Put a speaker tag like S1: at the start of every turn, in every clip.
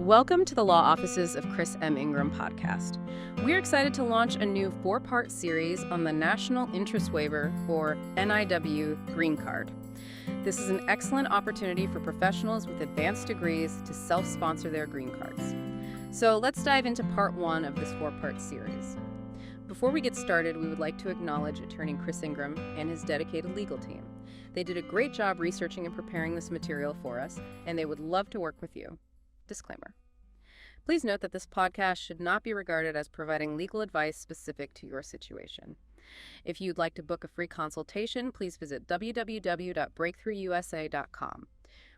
S1: Welcome to the Law Offices of Chris M. Ingram podcast. We're excited to launch a new 4-part series on the National Interest Waiver, or NIW, Green Card. This is an excellent opportunity for professionals with advanced degrees to self-sponsor their green cards. So let's dive into part 1 of this 4-part series. Before we get started, we would like to acknowledge attorney Chris Ingram and his dedicated legal team. They did a great job researching and preparing this material for us, and they would love to work with you. Disclaimer. Please note that this podcast should not be regarded as providing legal advice specific to your situation. If you'd like to book a free consultation, please visit www.breakthroughUSA.com.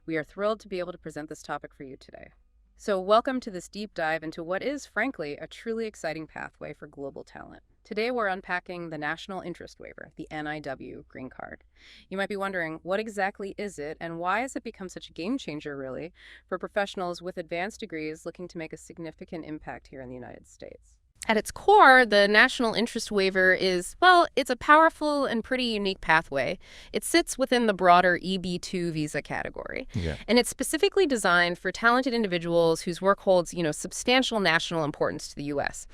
S1: We are thrilled to be able to present this topic for you today. So welcome to this deep dive into what is, frankly, a truly exciting pathway for global talent. Today we're unpacking the National Interest Waiver, the NIW Green Card. You might be wondering, what exactly is it, and why has it become such a game changer, really, for professionals with advanced degrees looking to make a significant impact here in the United States? At its core, the National Interest Waiver is, well, it's a powerful and pretty unique pathway. It sits within the broader EB2 visa category. And it's specifically designed for talented individuals whose work holds, substantial national importance to the U.S.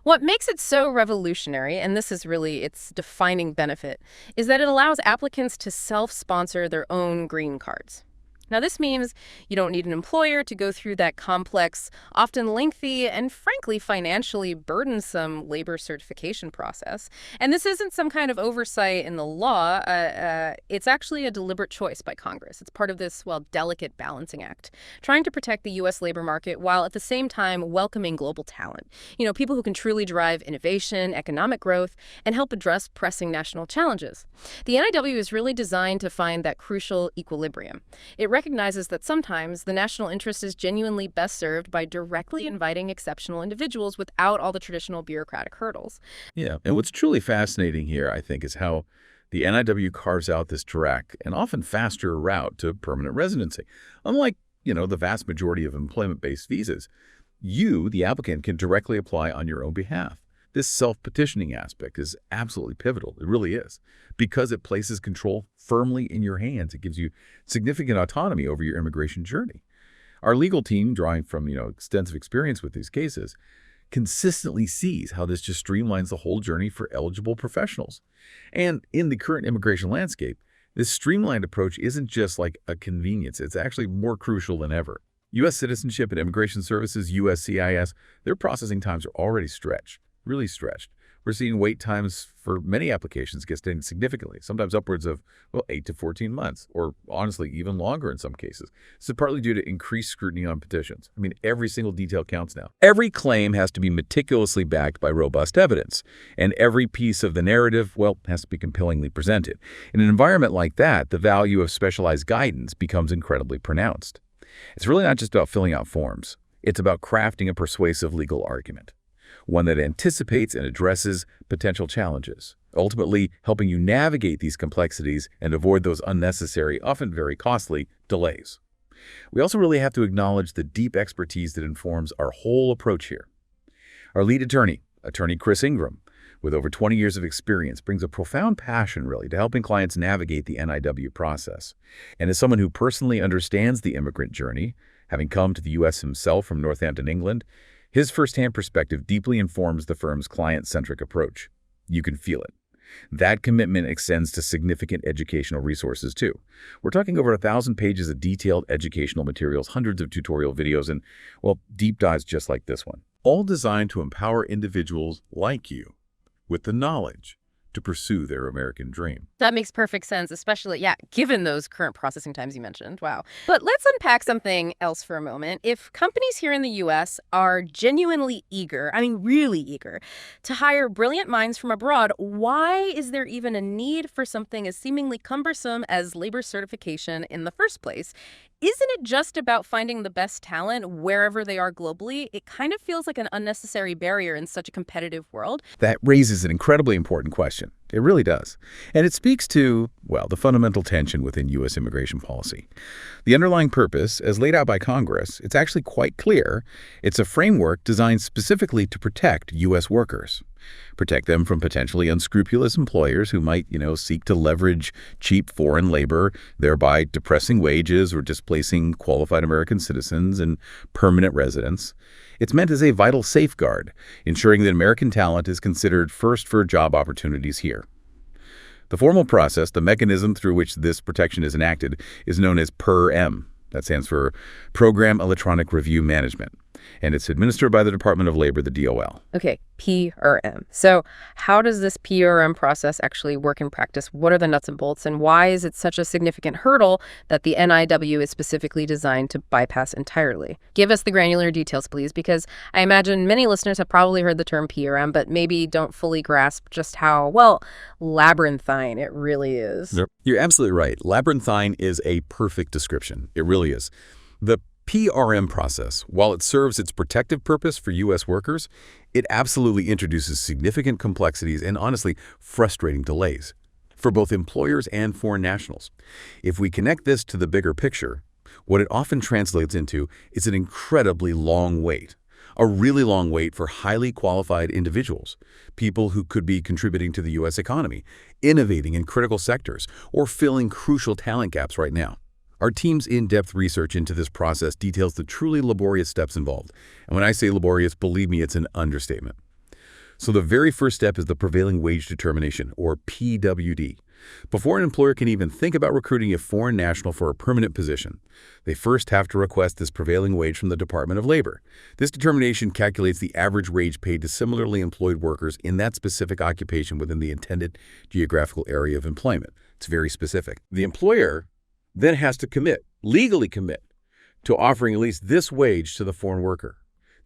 S1: What makes it so revolutionary, and this is really its defining benefit, is that it allows applicants to self-sponsor their own green cards. Now, this means you don't need an employer to go through that complex, often lengthy, and frankly financially burdensome labor certification process. And this isn't some kind of oversight in the law. It's actually a deliberate choice by Congress. It's part of this, delicate balancing act, trying to protect the U.S. labor market while at the same time welcoming global talent. People who can truly drive innovation, economic growth, and help address pressing national challenges. The NIW is really designed to find that crucial equilibrium. It recognizes that sometimes the national interest is genuinely best served by directly inviting exceptional individuals without all the traditional bureaucratic hurdles.
S2: Yeah, and what's truly fascinating here, I think, is how the NIW carves out this direct and often faster route to permanent residency. Unlike, the vast majority of employment-based visas, you, the applicant, can directly apply on your own behalf. This self-petitioning aspect is absolutely pivotal. It really is, because it places control firmly in your hands. It gives you significant autonomy over your immigration journey. Our legal team, drawing from extensive experience with these cases, consistently sees how this just streamlines the whole journey for eligible professionals. And in the current immigration landscape, this streamlined approach isn't just like a convenience. It's actually more crucial than ever. U.S. Citizenship and Immigration Services, USCIS, their processing times are already stretched. Really stretched. We're seeing wait times for many applications get extended significantly, sometimes upwards of, 8 to 14 months, or honestly, even longer in some cases. This is partly due to increased scrutiny on petitions. Every single detail counts now. Every claim has to be meticulously backed by robust evidence, and every piece of the narrative, has to be compellingly presented. In an environment like that, the value of specialized guidance becomes incredibly pronounced. It's really not just about filling out forms. It's about crafting a persuasive legal argument, one that anticipates and addresses potential challenges, ultimately helping you navigate these complexities and avoid those unnecessary, often very costly, delays. We also really have to acknowledge the deep expertise that informs our whole approach here. Our lead attorney, attorney Chris Ingram, with over 20 years of experience, brings a profound passion, really, to helping clients navigate the NIW process. And as someone who personally understands the immigrant journey, having come to the U.S. himself from Northampton, England, his firsthand perspective deeply informs the firm's client-centric approach. You can feel it. That commitment extends to significant educational resources, too. We're talking over 1,000 pages of detailed educational materials, hundreds of tutorial videos, and, deep dives just like this one. All designed to empower individuals like you with the knowledge to pursue their American dream.
S1: That makes perfect sense, especially, given those current processing times you mentioned. Wow. But let's unpack something else for a moment. If companies here in the U.S. are genuinely eager, really eager, to hire brilliant minds from abroad, why is there even a need for something as seemingly cumbersome as labor certification in the first place? Isn't it just about finding the best talent wherever they are globally? It kind of feels like an unnecessary barrier in such a competitive world.
S2: That raises an incredibly important question. It really does. And it speaks to, well, the fundamental tension within U.S. immigration policy. The underlying purpose, as laid out by Congress, it's actually quite clear. It's a framework designed specifically to protect U.S. workers. Protect them from potentially unscrupulous employers who might, seek to leverage cheap foreign labor, thereby depressing wages or displacing qualified American citizens and permanent residents. It's meant as a vital safeguard, ensuring that American talent is considered first for job opportunities here. The formal process, the mechanism through which this protection is enacted, is known as PERM. That stands for Program Electronic Review Management, and it's administered by the Department of Labor, the DOL.
S1: Okay, PRM. So how does this PRM process actually work in practice? What are the nuts and bolts, and why is it such a significant hurdle that the NIW is specifically designed to bypass entirely? Give us the granular details, please, because I imagine many listeners have probably heard the term PRM, but maybe don't fully grasp just how, well, labyrinthine it really is.
S2: Yep. You're absolutely right. Labyrinthine is a perfect description. It really is. The PRM process, while it serves its protective purpose for U.S. workers, it absolutely introduces significant complexities and, honestly, frustrating delays for both employers and foreign nationals. If we connect this to the bigger picture, what it often translates into is an incredibly long wait. A really long wait for highly qualified individuals, people who could be contributing to the U.S. economy, innovating in critical sectors, or filling crucial talent gaps right now. Our team's in-depth research into this process details the truly laborious steps involved. And when I say laborious, believe me, it's an understatement. So the very first step is the prevailing wage determination, or PWD. Before an employer can even think about recruiting a foreign national for a permanent position, they first have to request this prevailing wage from the Department of Labor. This determination calculates the average wage paid to similarly employed workers in that specific occupation within the intended geographical area of employment. It's very specific. The employer then has to legally commit, to offering at least this wage to the foreign worker.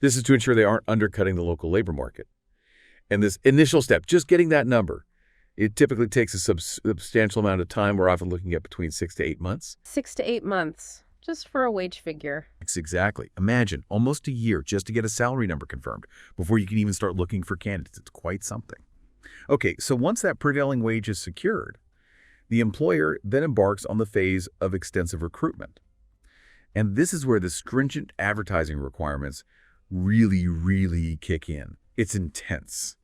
S2: This is to ensure they aren't undercutting the local labor market. And this initial step, just getting that number, it typically takes a substantial amount of time. We're often looking at between 6 to 8 months.
S1: 6 to 8 months, just for a wage figure.
S2: Exactly. Imagine almost a year just to get a salary number confirmed before you can even start looking for candidates. It's quite something. Okay, so once that prevailing wage is secured, the employer then embarks on the phase of extensive recruitment. And this is where the stringent advertising requirements really kick in. It's intense.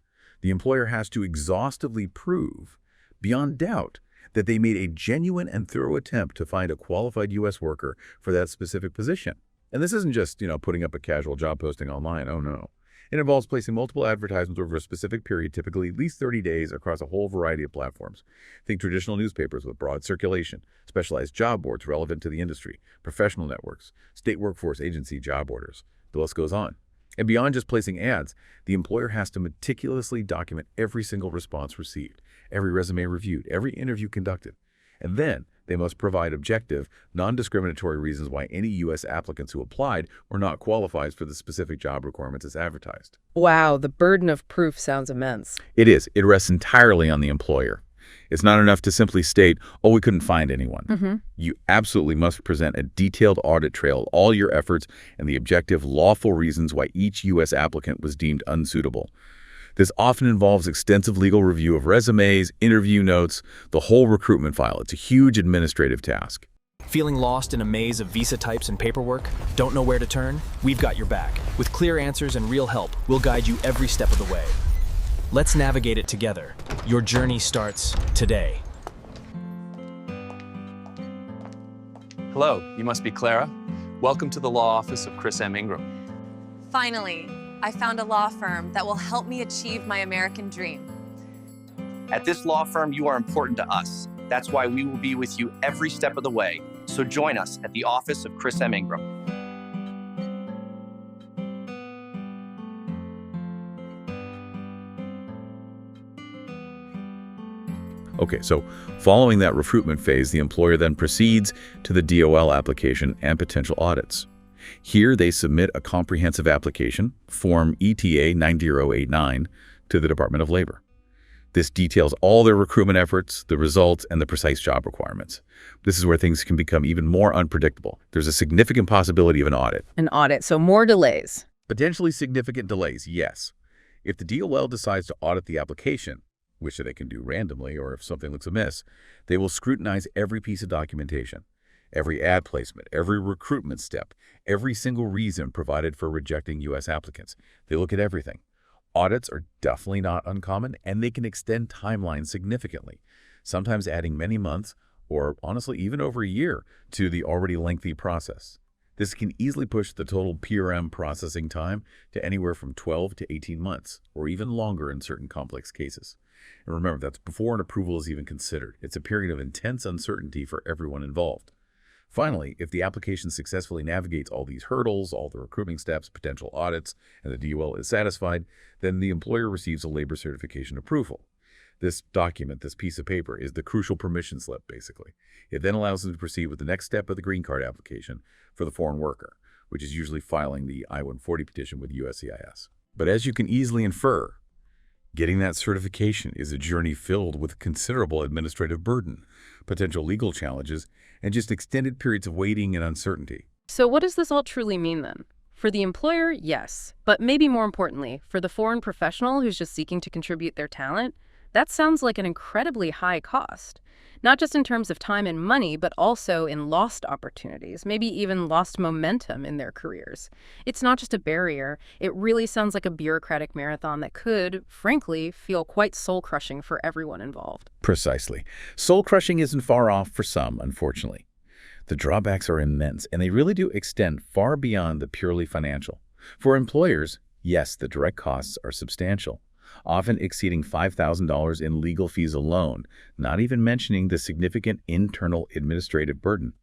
S2: The employer has to exhaustively prove, beyond doubt, that they made a genuine and thorough attempt to find a qualified U.S. worker for that specific position. And this isn't just, putting up a casual job posting online. Oh, no. It involves placing multiple advertisements over a specific period, typically at least 30 days, across a whole variety of platforms. Think traditional newspapers with broad circulation, specialized job boards relevant to the industry, professional networks, state workforce agency job orders. The list goes on. And beyond just placing ads, the employer has to meticulously document every single response received, every resume reviewed, every interview conducted. And then they must provide objective, non-discriminatory reasons why any U.S. applicants who applied were not qualified for the specific job requirements as advertised.
S1: Wow, the burden of proof sounds immense.
S2: It is. It rests entirely on the employer. It's not enough to simply state, oh, we couldn't find anyone. You absolutely must present a detailed audit trail of all your efforts and the objective, lawful reasons why each U.S. applicant was deemed unsuitable. This often involves extensive legal review of resumes, interview notes, the whole recruitment file. It's a huge administrative task.
S3: Feeling lost in a maze of visa types and paperwork? Don't know where to turn? We've got your back. With clear answers and real help, we'll guide you every step of the way. Let's navigate it together. Your journey starts today.
S4: Hello, you must be Clara. Welcome to the law office of Chris M. Ingram.
S5: Finally, I found a law firm that will help me achieve my American dream.
S4: At this law firm, you are important to us. That's why we will be with you every step of the way. So join us at the office of Chris M. Ingram.
S2: Okay, so following that recruitment phase, the employer then proceeds to the DOL application and potential audits. Here, they submit a comprehensive application, Form ETA 9089, to the Department of Labor. This details all their recruitment efforts, the results, and the precise job requirements. This is where things can become even more unpredictable. There's a significant possibility of an audit.
S1: An audit, so more delays.
S2: Potentially significant delays, yes. If the DOL decides to audit the application, which they can do randomly or if something looks amiss, they will scrutinize every piece of documentation, every ad placement, every recruitment step, every single reason provided for rejecting U.S. applicants. They look at everything. Audits are definitely not uncommon, and they can extend timelines significantly, sometimes adding many months or honestly even over a year to the already lengthy process. This can easily push the total PRM processing time to anywhere from 12 to 18 months, or even longer in certain complex cases. And remember, that's before an approval is even considered. It's a period of intense uncertainty for everyone involved. Finally, if the application successfully navigates all these hurdles, all the recruitment steps, potential audits, and the DOL is satisfied, then the employer receives a labor certification approval. This document, this piece of paper, is the crucial permission slip, basically. It then allows them to proceed with the next step of the green card application for the foreign worker, which is usually filing the I-140 petition with USCIS. But as you can easily infer, getting that certification is a journey filled with considerable administrative burden, potential legal challenges, and just extended periods of waiting and uncertainty.
S1: So what does this all truly mean then? For the employer, yes. But maybe more importantly, for the foreign professional who's just seeking to contribute their talent, that sounds like an incredibly high cost. Not just in terms of time and money, but also in lost opportunities, maybe even lost momentum in their careers. It's not just a barrier. It really sounds like a bureaucratic marathon that could, frankly, feel quite soul-crushing for everyone involved.
S2: Precisely. Soul-crushing isn't far off for some, unfortunately. The drawbacks are immense, and they really do extend far beyond the purely financial. For employers, yes, the direct costs are substantial, often exceeding $5,000 in legal fees alone, not even mentioning the significant internal administrative burden.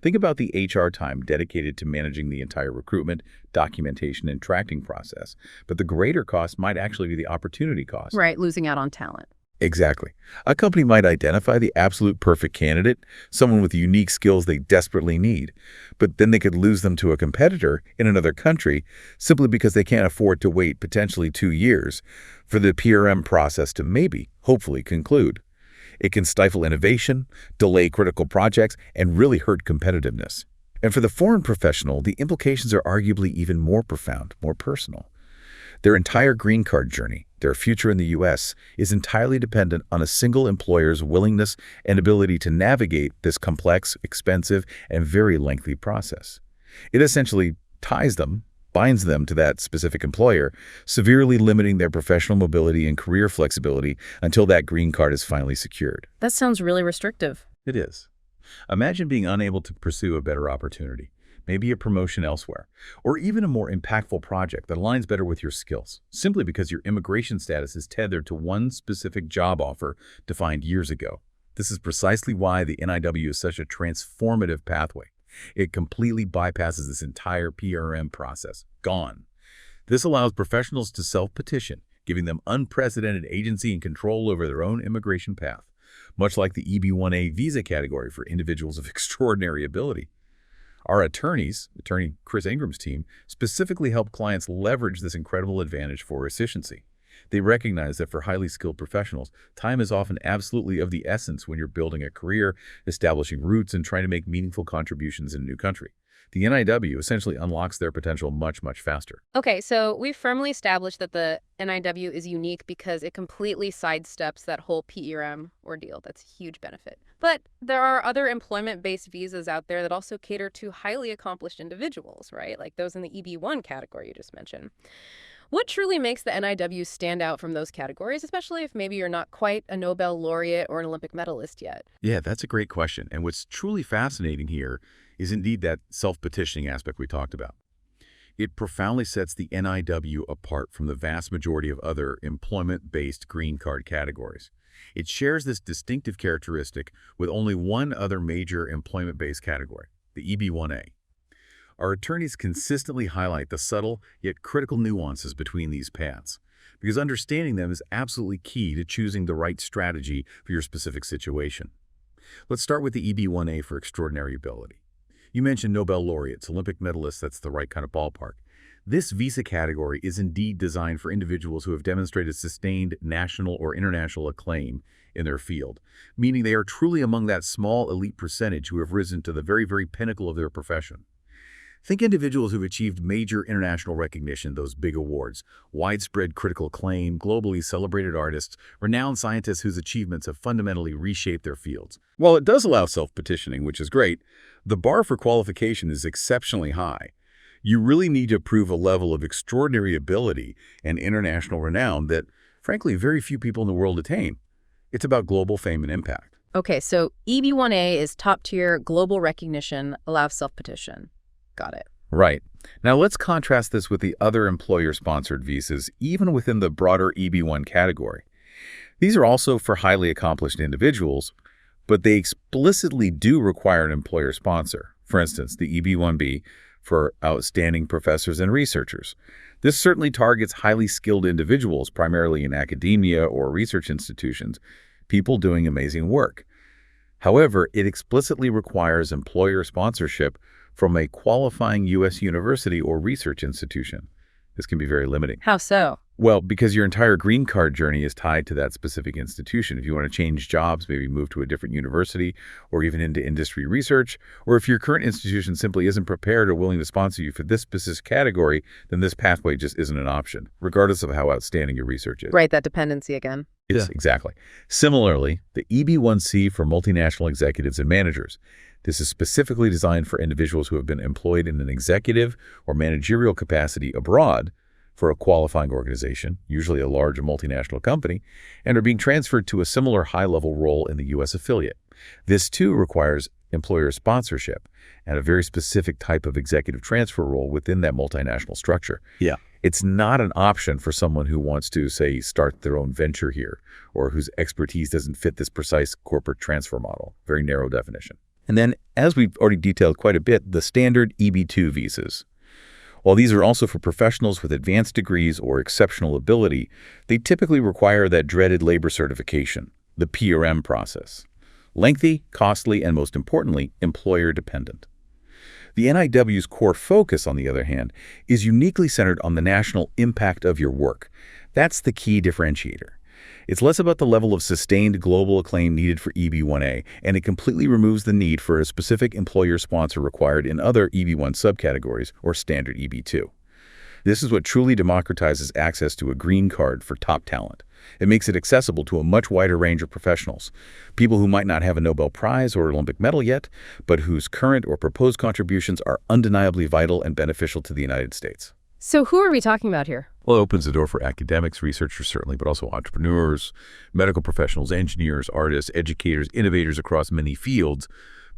S2: Think about the HR time dedicated to managing the entire recruitment, documentation, and tracking process. But the greater cost might actually be the opportunity cost.
S1: Right, losing out on talent.
S2: Exactly. A company might identify the absolute perfect candidate, someone with unique skills they desperately need, but then they could lose them to a competitor in another country simply because they can't afford to wait potentially 2 years for the PRM process to maybe, hopefully, conclude. It can stifle innovation, delay critical projects, and really hurt competitiveness. And for the foreign professional, the implications are arguably even more profound, more personal. Their entire green card journey, their future in the U.S., is entirely dependent on a single employer's willingness and ability to navigate this complex, expensive, and very lengthy process. It essentially binds them to that specific employer, severely limiting their professional mobility and career flexibility until that green card is finally secured.
S1: That sounds really restrictive.
S2: It is. Imagine being unable to pursue a better opportunity, maybe a promotion elsewhere, or even a more impactful project that aligns better with your skills, simply because your immigration status is tethered to one specific job offer defined years ago. This is precisely why the NIW is such a transformative pathway. It completely bypasses this entire PRM process. Gone. This allows professionals to self-petition, giving them unprecedented agency and control over their own immigration path, much like the EB1A visa category for individuals of extraordinary ability. Our attorneys, attorney Chris Ingram's team, specifically help clients leverage this incredible advantage for efficiency. They recognize that for highly skilled professionals, time is often absolutely of the essence when you're building a career, establishing roots, and trying to make meaningful contributions in a new country. The NIW essentially unlocks their potential much, much faster.
S1: Okay, so we've firmly established that the NIW is unique because it completely sidesteps that whole PRM ordeal. That's a huge benefit. But there are other employment-based visas out there that also cater to highly accomplished individuals, right? Like those in the EB1 category you just mentioned. What truly makes the NIW stand out from those categories, especially if maybe you're not quite a Nobel laureate or an Olympic medalist yet?
S2: Yeah, that's a great question. And what's truly fascinating here is indeed that self-petitioning aspect we talked about. It profoundly sets the NIW apart from the vast majority of other employment-based green card categories. It shares this distinctive characteristic with only one other major employment-based category, the EB1A. Our attorneys consistently highlight the subtle yet critical nuances between these paths, because understanding them is absolutely key to choosing the right strategy for your specific situation. Let's start with the EB1A for extraordinary ability. You mentioned Nobel laureates, Olympic medalists, that's the right kind of ballpark. This visa category is indeed designed for individuals who have demonstrated sustained national or international acclaim in their field, meaning they are truly among that small elite percentage who have risen to the very, very pinnacle of their profession. Think individuals who've achieved major international recognition, those big awards, widespread critical acclaim, globally celebrated artists, renowned scientists whose achievements have fundamentally reshaped their fields. While it does allow self-petitioning, which is great, the bar for qualification is exceptionally high. You really need to prove a level of extraordinary ability and international renown that, frankly, very few people in the world attain. It's about global fame and impact.
S1: Okay, so EB1A is top-tier global recognition, allows self-petition. Got it.
S2: Right. Now let's contrast this with the other employer-sponsored visas, even within the broader EB1 category. These are also for highly accomplished individuals, but they explicitly do require an employer sponsor. For instance, the EB1B for outstanding professors and researchers. This certainly targets highly skilled individuals, primarily in academia or research institutions, people doing amazing work. However, it explicitly requires employer sponsorship from a qualifying U.S. university or research institution. This can be very limiting.
S1: How so?
S2: Well, because your entire green card journey is tied to that specific institution. If you want to change jobs, maybe move to a different university or even into industry research, or if your current institution simply isn't prepared or willing to sponsor you for this specific category, then this pathway just isn't an option, regardless of how outstanding your research is.
S1: Right, that dependency again.
S2: Yes, exactly. Similarly, the EB1C for multinational executives and managers. This is specifically designed for individuals who have been employed in an executive or managerial capacity abroad for a qualifying organization, usually a large multinational company, and are being transferred to a similar high-level role in the U.S. affiliate. This, too, requires employer sponsorship and a very specific type of executive transfer role within that multinational structure.
S6: Yeah.
S2: It's not an option for someone who wants to, say, start their own venture here or whose expertise doesn't fit this precise corporate transfer model. Very narrow definition. And then, as we've already detailed quite a bit, the standard EB2 visas. While these are also for professionals with advanced degrees or exceptional ability, they typically require that dreaded labor certification, the PRM process. Lengthy, costly, and most importantly, employer-dependent. The NIW's core focus, on the other hand, is uniquely centered on the national impact of your work. That's the key differentiator. It's less about the level of sustained global acclaim needed for EB1A, and it completely removes the need for a specific employer sponsor required in other EB1 subcategories or standard EB2. This is what truly democratizes access to a green card for top talent. It makes it accessible to a much wider range of professionals, people who might not have a Nobel Prize or Olympic medal yet, but whose current or proposed contributions are undeniably vital and beneficial to the United States.
S1: So who are we talking about here?
S2: Well, it opens the door for academics, researchers certainly, but also entrepreneurs, medical professionals, engineers, artists, educators, innovators across many fields,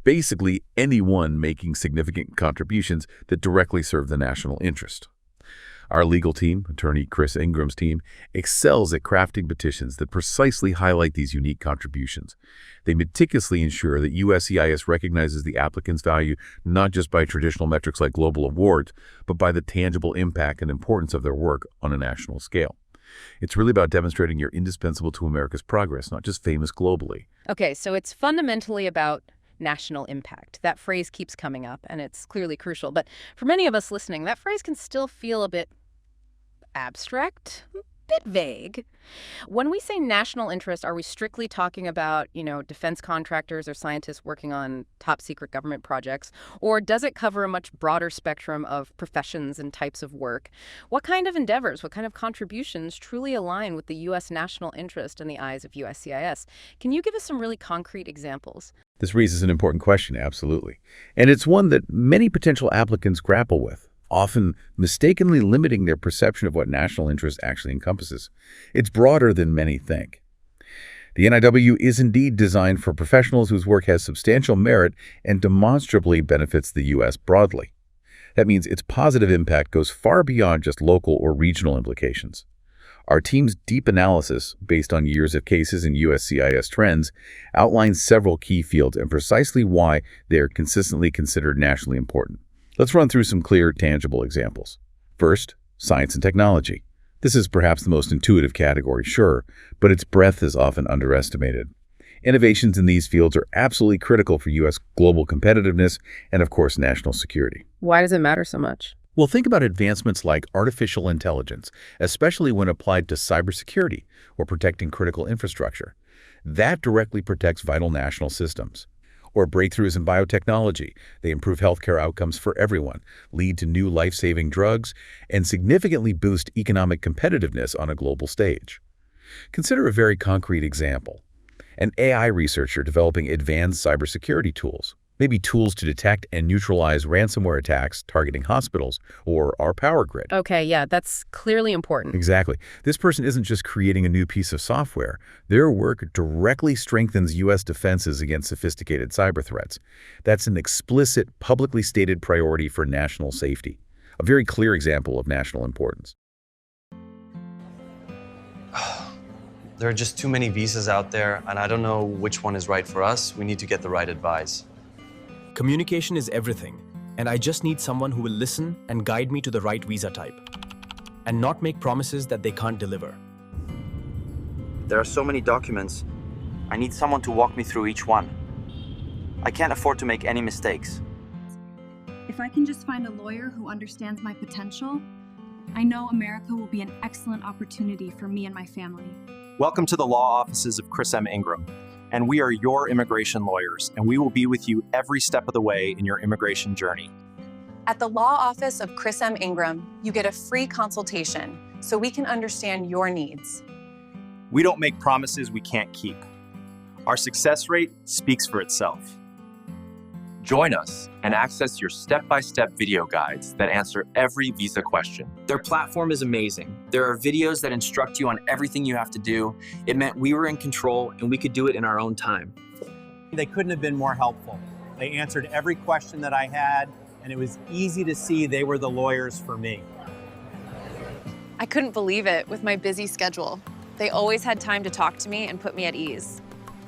S2: basically anyone making significant contributions that directly serve the national interest. Our legal team, attorney Chris Ingram's team, excels at crafting petitions that precisely highlight these unique contributions. They meticulously ensure that USCIS recognizes the applicant's value not just by traditional metrics like global awards, but by the tangible impact and importance of their work on a national scale. It's really about demonstrating you're indispensable to America's progress, not just famous globally.
S1: Okay, so it's fundamentally about national impact. That phrase keeps coming up, and it's clearly crucial. But for many of us listening, that phrase can still feel a bit abstract, a bit vague. When we say national interest, are we strictly talking about, defense contractors or scientists working on top secret government projects? Or does it cover a much broader spectrum of professions and types of work? What kind of endeavors, what kind of contributions truly align with the U.S. national interest in the eyes of USCIS? Can you give us some really concrete examples?
S2: This raises an important question, absolutely. And it's one that many potential applicants grapple with, often mistakenly limiting their perception of what national interest actually encompasses. It's broader than many think. The NIW is indeed designed for professionals whose work has substantial merit and demonstrably benefits the U.S. broadly. That means its positive impact goes far beyond just local or regional implications. Our team's deep analysis, based on years of cases and USCIS trends, outlines several key fields and precisely why they are consistently considered nationally important. Let's run through some clear, tangible examples. First, science and technology. This is perhaps the most intuitive category, sure, but its breadth is often underestimated. Innovations in these fields are absolutely critical for U.S. global competitiveness and, of course, national security.
S1: Why does it matter so much?
S2: Well, think about advancements like artificial intelligence, especially when applied to cybersecurity or protecting critical infrastructure. That directly protects vital national systems. Or breakthroughs in biotechnology. They improve healthcare outcomes for everyone, lead to new life-saving drugs, and significantly boost economic competitiveness on a global stage. Consider a very concrete example. An AI researcher developing advanced cybersecurity tools, maybe tools to detect and neutralize ransomware attacks targeting hospitals or our power grid.
S1: Okay, yeah, that's clearly important.
S2: Exactly. This person isn't just creating a new piece of software. Their work directly strengthens U.S. defenses against sophisticated cyber threats. That's an explicit, publicly stated priority for national safety. A very clear example of national importance.
S6: There are just too many visas out there, and I don't know which one is right for us. We need to get the right advice.
S3: Communication is everything, and I just need someone who will listen and guide me to the right visa type, and not make promises that they can't deliver.
S7: There are so many documents. I need someone to walk me through each one. I can't afford to make any mistakes.
S8: If I can just find a lawyer who understands my potential, I know America will be an excellent opportunity for me and my family.
S4: Welcome to the law offices of Chris M. Ingram. And we are your immigration lawyers, and we will be with you every step of the way in your immigration journey.
S5: At the law office of Chris M. Ingram, you get a free consultation so we can understand your needs.
S4: We don't make promises we can't keep. Our success rate speaks for itself. Join us and access your step-by-step video guides that answer every visa question.
S9: Their platform is amazing. There are videos that instruct you on everything you have to do. It meant we were in control and we could do it in our own time.
S10: They couldn't have been more helpful. They answered every question that I had, and it was easy to see they were the lawyers for me.
S5: I couldn't believe it with my busy schedule. They always had time to talk to me and put me at ease.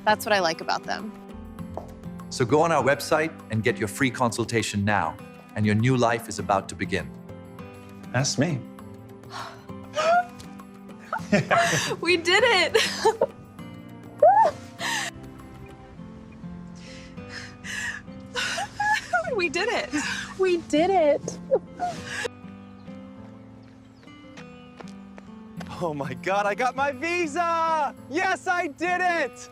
S5: That's what I like about them.
S11: So go on our website and get your free consultation now, and your new life is about to begin.
S6: Ask me.
S5: We did it! We did it!
S1: We did it!
S10: Oh my God, I got my visa! Yes, I did it!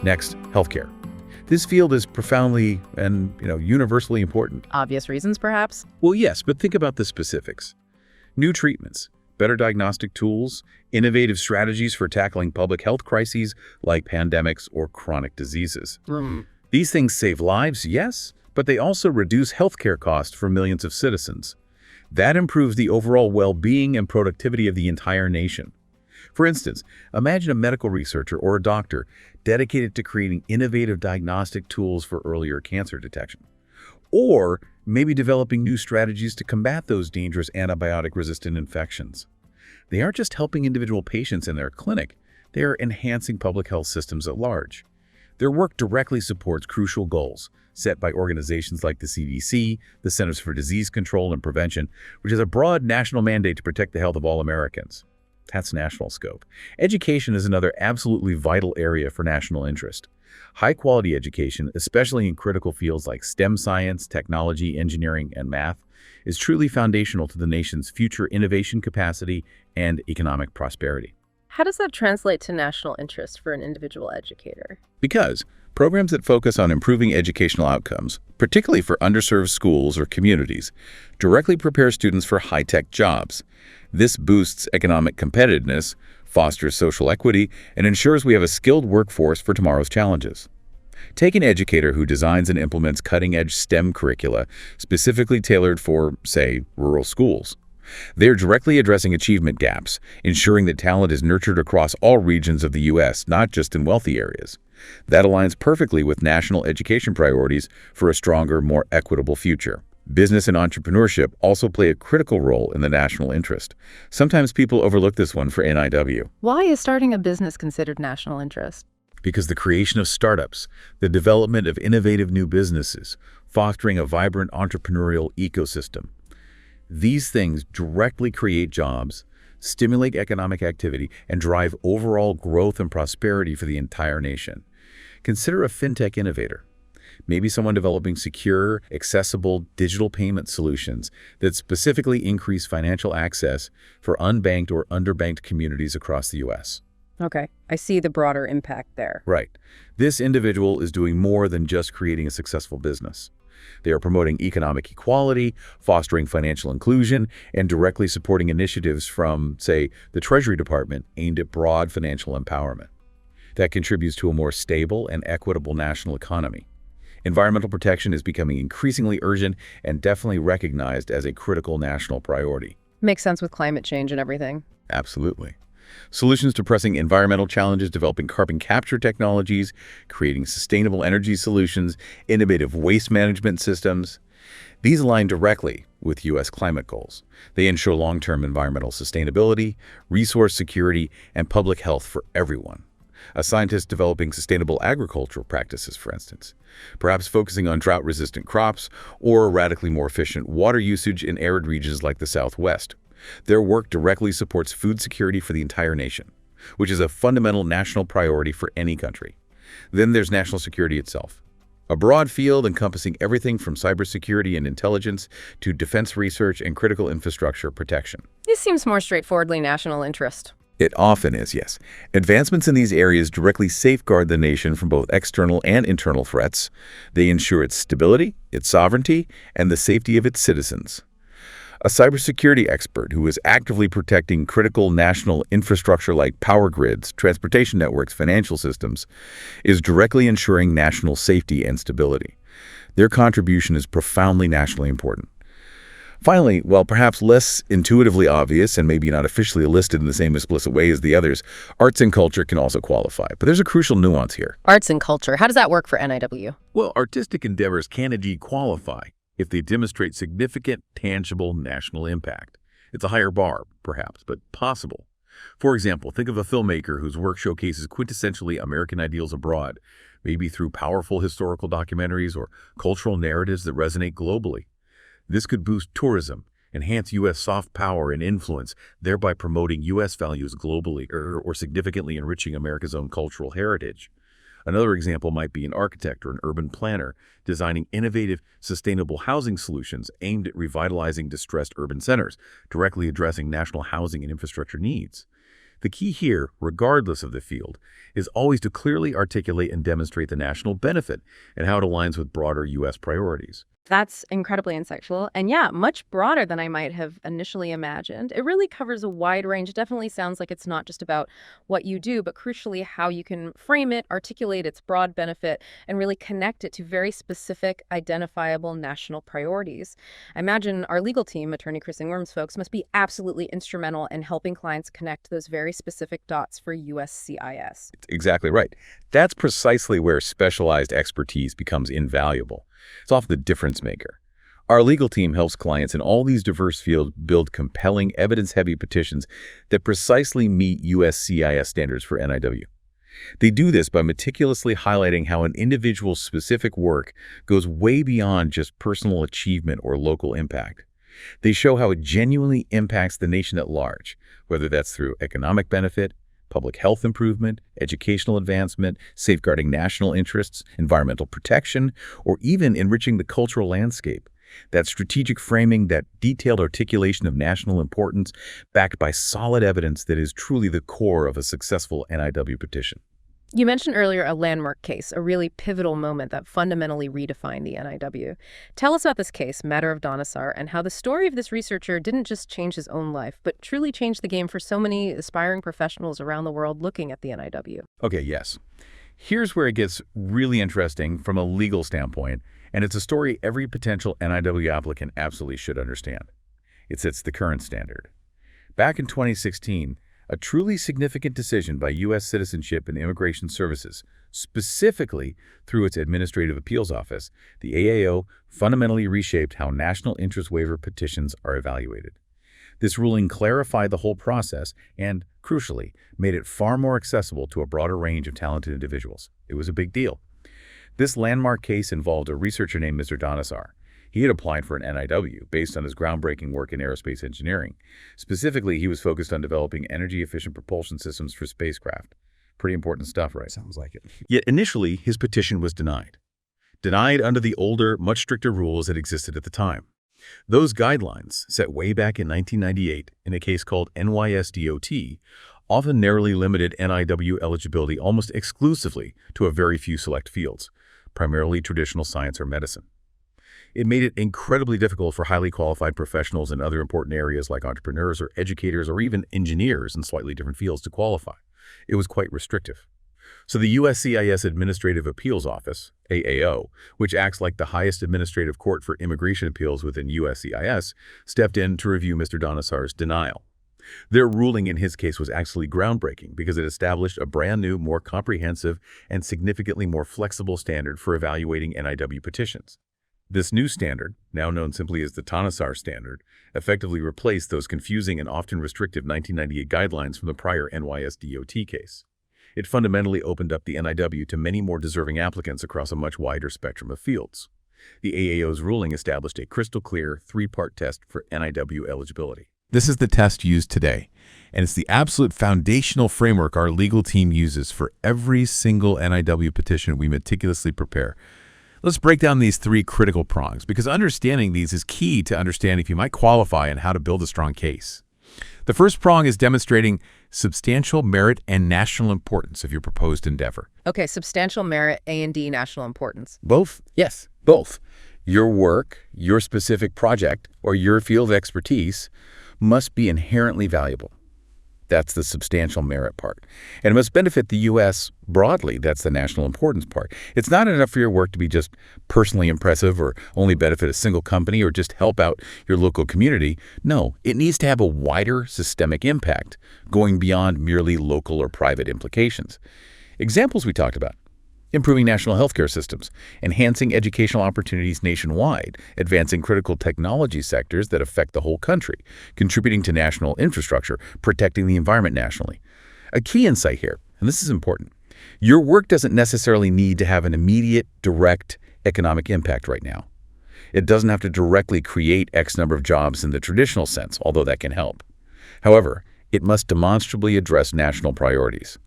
S2: Next, healthcare. This field is profoundly and, universally important.
S1: Obvious reasons, perhaps?
S2: Well, yes, but think about the specifics. New treatments, better diagnostic tools, innovative strategies for tackling public health crises like pandemics or chronic diseases. These things save lives, yes, but they also reduce healthcare costs for millions of citizens. That improves the overall well-being and productivity of the entire nation. For instance, imagine a medical researcher or a doctor dedicated to creating innovative diagnostic tools for earlier cancer detection. Or maybe developing new strategies to combat those dangerous antibiotic-resistant infections. They aren't just helping individual patients in their clinic, they are enhancing public health systems at large. Their work directly supports crucial goals set by organizations like the CDC, the Centers for Disease Control and Prevention, which has a broad national mandate to protect the health of all Americans. That's national scope. Education is another absolutely vital area for national interest. High-quality education, especially in critical fields like STEM science, technology, engineering, and math, is truly foundational to the nation's future innovation capacity and economic prosperity.
S1: How does that translate to national interest for an individual educator?
S2: Because programs that focus on improving educational outcomes, particularly for underserved schools or communities, directly prepare students for high-tech jobs. This boosts economic competitiveness, fosters social equity, and ensures we have a skilled workforce for tomorrow's challenges. Take an educator who designs and implements cutting-edge STEM curricula specifically tailored for, say, rural schools. They're directly addressing achievement gaps, ensuring that talent is nurtured across all regions of the U.S., not just in wealthy areas. That aligns perfectly with national education priorities for a stronger, more equitable future. Business and entrepreneurship also play a critical role in the national interest. Sometimes people overlook this one for NIW.
S1: Why is starting a business considered national interest?
S2: Because the creation of startups, the development of innovative new businesses, fostering a vibrant entrepreneurial ecosystem. These things directly create jobs, stimulate economic activity, and drive overall growth and prosperity for the entire nation. Consider a fintech innovator. Maybe someone developing secure, accessible digital payment solutions that specifically increase financial access for unbanked or underbanked communities across the U.S.
S1: Okay, I see the broader impact there.
S2: Right. This individual is doing more than just creating a successful business. They are promoting economic equality, fostering financial inclusion, and directly supporting initiatives from, say, the Treasury Department aimed at broad financial empowerment. That contributes to a more stable and equitable national economy. Environmental protection is becoming increasingly urgent and definitely recognized as a critical national priority.
S1: Makes sense with climate change and everything.
S2: Absolutely. Solutions to pressing environmental challenges, developing carbon capture technologies, creating sustainable energy solutions, innovative waste management systems. These align directly with U.S. climate goals. They ensure long-term environmental sustainability, resource security, and public health for everyone. A scientist developing sustainable agricultural practices, for instance, perhaps focusing on drought-resistant crops or radically more efficient water usage in arid regions like the Southwest. Their work directly supports food security for the entire nation, which is a fundamental national priority for any country. Then there's national security itself, a broad field encompassing everything from cybersecurity and intelligence to defense research and critical infrastructure protection.
S1: This seems more straightforwardly national interest.
S2: It often is, yes. Advancements in these areas directly safeguard the nation from both external and internal threats. They ensure its stability, its sovereignty, and the safety of its citizens. A cybersecurity expert who is actively protecting critical national infrastructure like power grids, transportation networks, financial systems, is directly ensuring national safety and stability. Their contribution is profoundly nationally important. Finally, while perhaps less intuitively obvious and maybe not officially listed in the same explicit way as the others, arts and culture can also qualify. But there's a crucial nuance here.
S1: Arts and culture, how does that work for NIW?
S2: Well, artistic endeavors can indeed qualify if they demonstrate significant, tangible national impact. It's a higher bar, perhaps, but possible. For example, think of a filmmaker whose work showcases quintessentially American ideals abroad, maybe through powerful historical documentaries or cultural narratives that resonate globally. This could boost tourism, enhance U.S. soft power and influence, thereby promoting U.S. values globally or significantly enriching America's own cultural heritage. Another example might be an architect or an urban planner designing innovative, sustainable housing solutions aimed at revitalizing distressed urban centers, directly addressing national housing and infrastructure needs. The key here, regardless of the field, is always to clearly articulate and demonstrate the national benefit and how it aligns with broader U.S. priorities.
S1: That's incredibly insightful. And yeah, much broader than I might have initially imagined. It really covers a wide range. It definitely sounds like it's not just about what you do, but crucially how you can frame it, articulate its broad benefit, and really connect it to very specific, identifiable national priorities. I imagine our legal team, Attorney Chris Ingram's folks, must be absolutely instrumental in helping clients connect those very specific dots for USCIS.
S2: Exactly right. That's precisely where specialized expertise becomes invaluable. It's often the difference maker. Our legal team helps clients in all these diverse fields build compelling, evidence-heavy petitions that precisely meet USCIS standards for NIW. They do this by meticulously highlighting how an individual's specific work goes way beyond just personal achievement or local impact. They show how it genuinely impacts the nation at large, whether that's through economic benefit, public health improvement, educational advancement, safeguarding national interests, environmental protection, or even enriching the cultural landscape. That strategic framing, that detailed articulation of national importance, backed by solid evidence that is truly the core of a successful NIW petition.
S1: You mentioned earlier a landmark case, a really pivotal moment that fundamentally redefined the NIW. Tell us about this case, Matter of Dhanasar, and how the story of this researcher didn't just change his own life, but truly changed the game for so many aspiring professionals around the world looking at the NIW.
S2: Okay, yes. Here's where it gets really interesting from a legal standpoint, and it's a story every potential NIW applicant absolutely should understand. It sets the current standard. Back in 2016, a truly significant decision by U.S. Citizenship and Immigration Services, specifically through its Administrative Appeals Office, the AAO fundamentally reshaped how national interest waiver petitions are evaluated. This ruling clarified the whole process and, crucially, made it far more accessible to a broader range of talented individuals. It was a big deal. This landmark case involved a researcher named Mr. Dhanasar. He had applied for an NIW based on his groundbreaking work in aerospace engineering. Specifically, he was focused on developing energy-efficient propulsion systems for spacecraft. Pretty important stuff, right?
S12: Sounds like it.
S2: Yet initially, his petition was denied. denied under the older, much stricter rules that existed at the time. Those guidelines, set way back in 1998 in a case called NYSDOT, often narrowly limited NIW eligibility almost exclusively to a very few select fields, primarily traditional science or medicine. It made it incredibly difficult for highly qualified professionals in other important areas like entrepreneurs or educators or even engineers in slightly different fields to qualify. It was quite restrictive. So the USCIS Administrative Appeals Office, AAO, which acts like the highest administrative court for immigration appeals within USCIS, stepped in to review Mr. Dhanasar's denial. Their ruling in his case was actually groundbreaking because it established a brand new, more comprehensive, and significantly more flexible standard for evaluating NIW petitions. This new standard, now known simply as the Dhanasar standard, effectively replaced those confusing and often restrictive 1998 guidelines from the prior NYSDOT case. It fundamentally opened up the NIW to many more deserving applicants across a much wider spectrum of fields. The AAO's ruling established a crystal-clear three-part test for NIW eligibility.
S12: This is the test used today, and it's the absolute foundational framework our legal team uses for every single NIW petition we meticulously prepare. Let's break down these three critical prongs, because understanding these is key to understanding if you might qualify and how to build a strong case. The first prong is demonstrating substantial merit and national importance of your proposed endeavor.
S1: Okay, substantial merit, A&D, national importance.
S2: Both? Yes, both. Your work, your specific project, or your field of expertise must be inherently valuable. That's the substantial merit part. And it must benefit the U.S. broadly. That's the national importance part. It's not enough for your work to be just personally impressive or only benefit a single company or just help out your local community. No, it needs to have a wider systemic impact, going beyond merely local or private implications. Examples we talked about: improving national healthcare systems, enhancing educational opportunities nationwide, advancing critical technology sectors that affect the whole country, contributing to national infrastructure, protecting the environment nationally. A key insight here, and this is important, your work doesn't necessarily need to have an immediate, direct economic impact right now. It doesn't have to directly create X number of jobs in the traditional sense, although that can help. However, it must demonstrably address national priorities.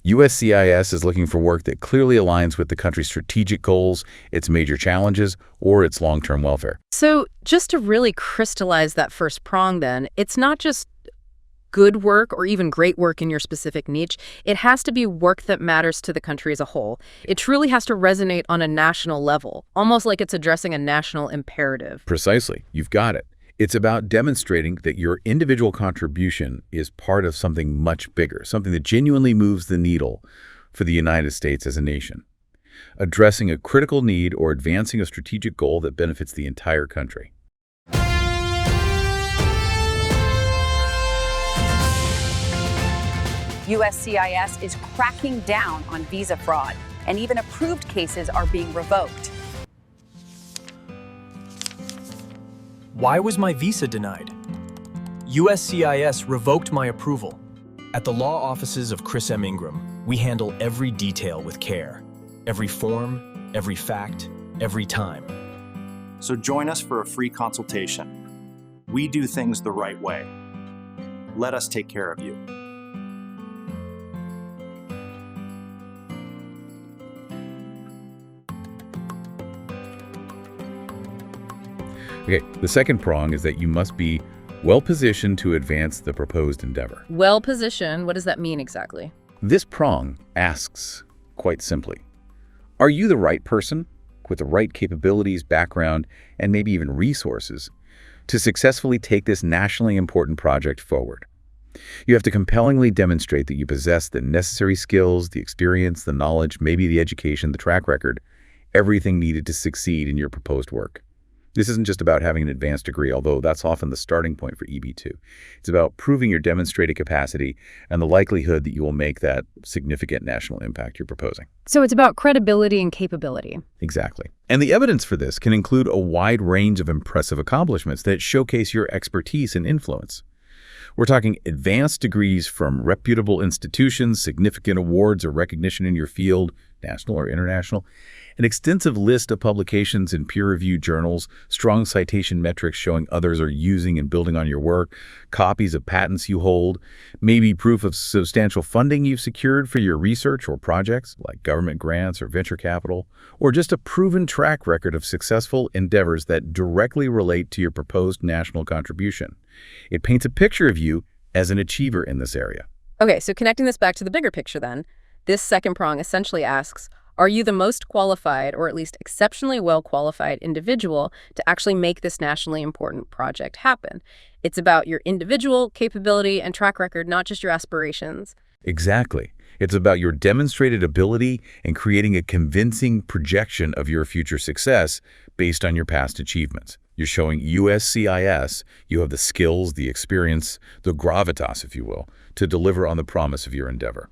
S2: USCIS is looking for work that clearly aligns with the country's strategic goals, its major challenges, or its long-term welfare.
S1: So just to really crystallize that first prong then, it's not just good work or even great work in your specific niche. It has to be work that matters to the country as a whole. It truly has to resonate on a national level, almost like it's addressing a national imperative.
S2: Precisely. You've got it. It's about demonstrating that your individual contribution is part of something much bigger, something that genuinely moves the needle for the United States as a nation, addressing a critical need or advancing a strategic goal that benefits the entire country.
S13: USCIS is cracking down on visa fraud, and even approved cases are being revoked.
S3: Why was my visa denied? USCIS revoked my approval. At the law offices of Chris M. Ingram, we handle every detail with care. Every form, every fact, every time.
S4: So join us for a free consultation. We do things the right way. Let us take care of you.
S2: Okay, the second prong is that you must be well-positioned to advance the proposed endeavor.
S1: Well-positioned, what does that mean exactly?
S2: This prong asks, quite simply, are you the right person with the right capabilities, background, and maybe even resources to successfully take this nationally important project forward? You have to compellingly demonstrate that you possess the necessary skills, the experience, the knowledge, maybe the education, the track record, everything needed to succeed in your proposed work. This isn't just about having an advanced degree, although that's often the starting point for EB2. It's about proving your demonstrated capacity and the likelihood that you will make that significant national impact you're proposing.
S1: So it's about credibility and capability.
S2: Exactly. And the evidence for this can include a wide range of impressive accomplishments that showcase your expertise and influence. We're talking advanced degrees from reputable institutions, significant awards or recognition in your field, national or international, an extensive list of publications in peer-reviewed journals, strong citation metrics showing others are using and building on your work, copies of patents you hold, maybe proof of substantial funding you've secured for your research or projects, like government grants or venture capital, or just a proven track record of successful endeavors that directly relate to your proposed national contribution. It paints a picture of you as an achiever in this area.
S1: Okay, so connecting this back to the bigger picture then, this second prong essentially asks, are you the most qualified, or at least exceptionally well-qualified individual to actually make this nationally important project happen? It's about your individual capability and track record, not just your aspirations.
S2: Exactly. It's about your demonstrated ability and creating a convincing projection of your future success based on your past achievements. You're showing USCIS you have the skills, the experience, the gravitas, if you will, to deliver on the promise of your endeavor.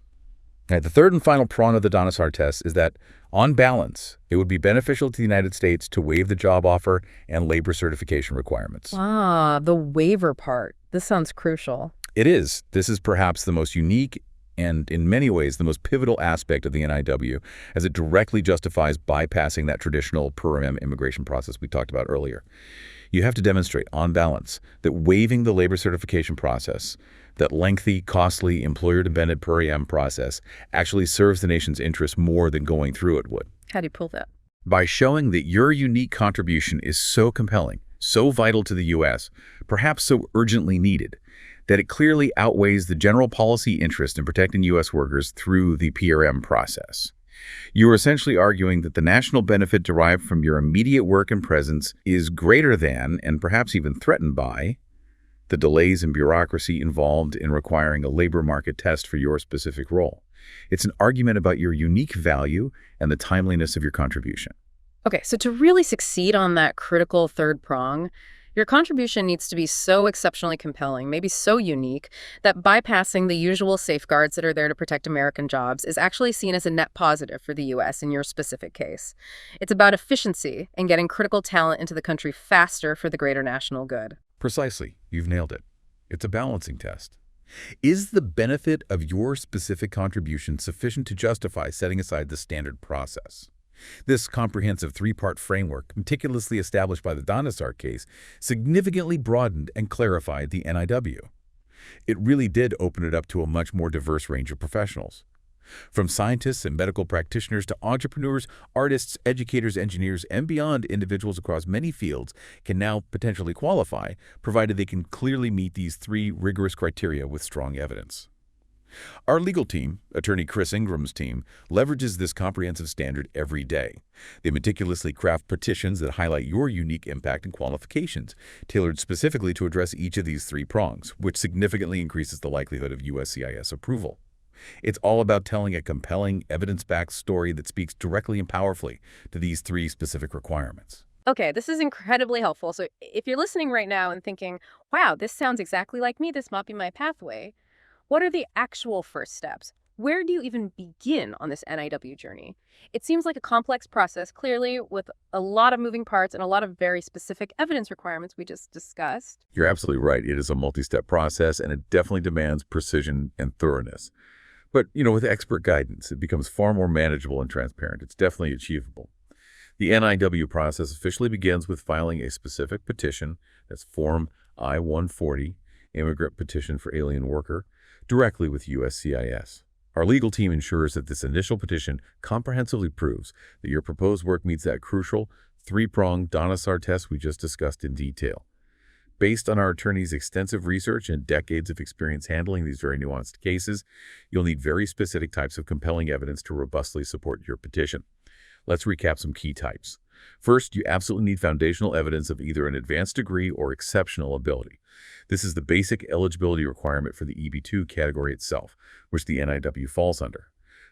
S2: Now, the third and final prong of the Dhanasar test is that, on balance, it would be beneficial to the United States to waive the job offer and labor certification requirements.
S1: Ah, the waiver part. This sounds crucial.
S2: It is. This is perhaps the most unique and, in many ways, the most pivotal aspect of the NIW, as it directly justifies bypassing that traditional per-rem immigration process we talked about earlier. You have to demonstrate, on balance, that waiving the labor certification process, that lengthy, costly, employer-dependent per-rem process, actually serves the nation's interests more than going through it would.
S1: How do you pull that?
S2: By showing that your unique contribution is so compelling, so vital to the U.S., perhaps so urgently needed, that it clearly outweighs the general policy interest in protecting U.S. workers through the PRM process. You are essentially arguing that the national benefit derived from your immediate work and presence is greater than, and perhaps even threatened by, the delays and bureaucracy involved in requiring a labor market test for your specific role. It's an argument about your unique value and the timeliness of your contribution.
S1: Okay, so to really succeed on that critical third prong, your contribution needs to be so exceptionally compelling, maybe so unique, that bypassing the usual safeguards that are there to protect American jobs is actually seen as a net positive for the U.S. in your specific case. It's about efficiency and getting critical talent into the country faster for the greater national good.
S2: Precisely. You've nailed it. It's a balancing test. Is the benefit of your specific contribution sufficient to justify setting aside the standard process? This comprehensive three-part framework, meticulously established by the Dhanasar case, significantly broadened and clarified the NIW. It really did open it up to a much more diverse range of professionals. From scientists and medical practitioners to entrepreneurs, artists, educators, engineers, and beyond, individuals across many fields can now potentially qualify, provided they can clearly meet these three rigorous criteria with strong evidence. Our legal team, attorney Chris Ingram's team, leverages this comprehensive standard every day. They meticulously craft petitions that highlight your unique impact and qualifications, tailored specifically to address each of these three prongs, which significantly increases the likelihood of USCIS approval. It's all about telling a compelling, evidence-backed story that speaks directly and powerfully to these three specific requirements.
S1: Okay, this is incredibly helpful. So if you're listening right now and thinking, wow, this sounds exactly like me, this might be my pathway, what are the actual first steps? Where do you even begin on this NIW journey? It seems like a complex process, clearly, with a lot of moving parts and a lot of very specific evidence requirements we just discussed.
S2: You're absolutely right. It is a multi-step process, and it definitely demands precision and thoroughness. But, with expert guidance, it becomes far more manageable and transparent. It's definitely achievable. The NIW process officially begins with filing a specific petition, that's Form I-140, Immigrant Petition for Alien Worker, directly with USCIS. Our legal team ensures that this initial petition comprehensively proves that your proposed work meets that crucial three-pronged Dhanasar test we just discussed in detail. Based on our attorney's extensive research and decades of experience handling these very nuanced cases, you'll need very specific types of compelling evidence to robustly support your petition. Let's recap some key types. First, you absolutely need foundational evidence of either an advanced degree or exceptional ability. This is the basic eligibility requirement for the EB2 category itself, which the NIW falls under.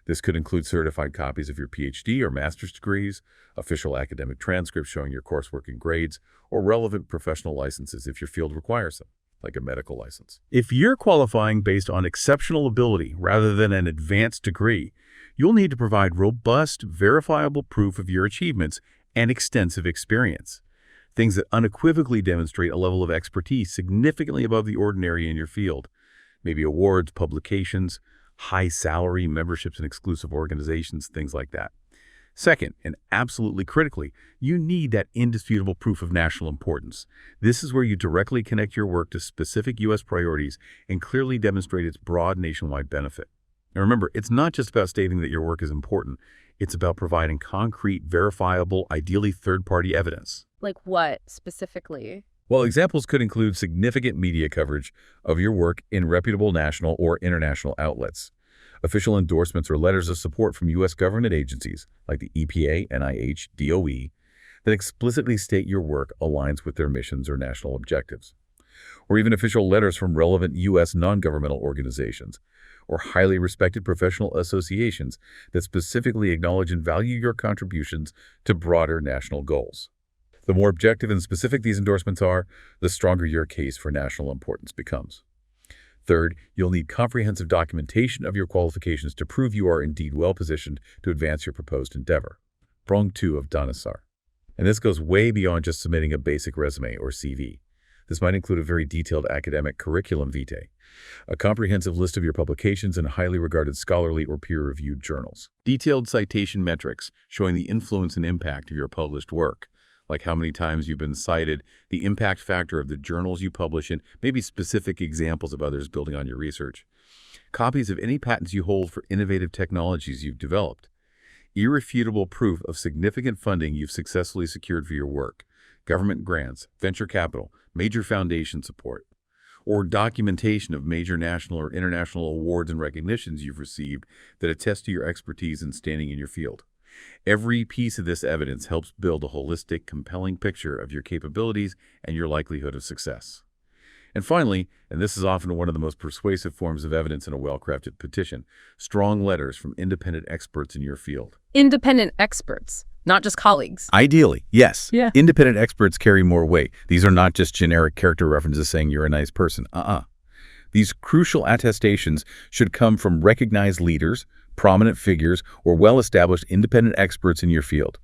S2: This could include certified copies of your PhD or master's degrees, official academic transcripts showing your coursework and grades, or relevant professional licenses if your field requires them, like a medical license. If you're qualifying based on exceptional ability rather than an advanced degree, you'll need to provide robust, verifiable proof of your achievements and extensive experience. Things that unequivocally demonstrate a level of expertise significantly above the ordinary in your field. Maybe awards, publications, high salary, memberships in exclusive organizations, things like that. Second, and absolutely critically, you need that indisputable proof of national importance. This is where you directly connect your work to specific U.S. priorities and clearly demonstrate its broad nationwide benefit. Now remember, it's not just about stating that your work is important. It's about providing concrete, verifiable, ideally third-party evidence.
S1: Like what, specifically?
S2: Well, examples could include significant media coverage of your work in reputable national or international outlets, official endorsements or letters of support from U.S. government agencies like the EPA, NIH, DOE, that explicitly state your work aligns with their missions or national objectives, or even official letters from relevant U.S. non-governmental organizations or highly respected professional associations that specifically acknowledge and value your contributions to broader national goals. The more objective and specific these endorsements are, the stronger your case for national importance becomes. Third, you'll need comprehensive documentation of your qualifications to prove you are indeed well-positioned to advance your proposed endeavor. Prong 2 of Dhanasar. And this goes way beyond just submitting a basic resume or CV. This might include a very detailed academic curriculum vitae, a comprehensive list of your publications in highly regarded scholarly or peer-reviewed journals, detailed citation metrics showing the influence and impact of your published work, like how many times you've been cited, the impact factor of the journals you publish in, maybe specific examples of others building on your research, copies of any patents you hold for innovative technologies you've developed, irrefutable proof of significant funding you've successfully secured for your work, government grants, venture capital, major foundation support, or documentation of major national or international awards and recognitions you've received that attest to your expertise and standing in your field. Every piece of this evidence helps build a holistic, compelling picture of your capabilities and your likelihood of success. And finally, and this is often one of the most persuasive forms of evidence in a well-crafted petition, strong letters from independent experts in your field.
S1: Independent experts, not just colleagues.
S2: Ideally, yes.
S1: Yeah.
S2: Independent experts carry more weight. These are not just generic character references saying you're a nice person. These crucial attestations should come from recognized leaders, prominent figures, or well-established independent experts in your field.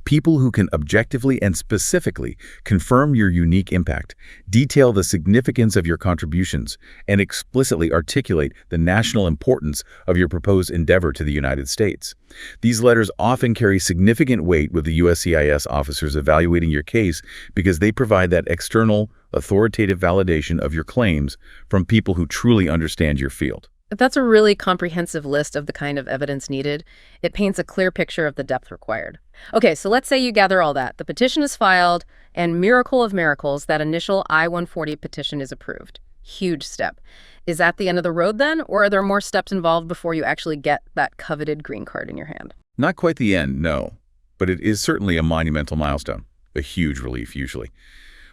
S2: People who can objectively and specifically confirm your unique impact, detail the significance of your contributions, and explicitly articulate the national importance of your proposed endeavor to the United States. These letters often carry significant weight with the USCIS officers evaluating your case because they provide that external, authoritative validation of your claims from people who truly understand your field.
S1: That's a really comprehensive list of the kind of evidence needed. It paints a clear picture of the depth required. Okay, so let's say you gather all that. The petition is filed, and miracle of miracles, that initial I-140 petition is approved. Huge step. Is that the end of the road then, or are there more steps involved before you actually get that coveted green card in your hand?
S2: Not quite the end, no. But it is certainly a monumental milestone. A huge relief, usually.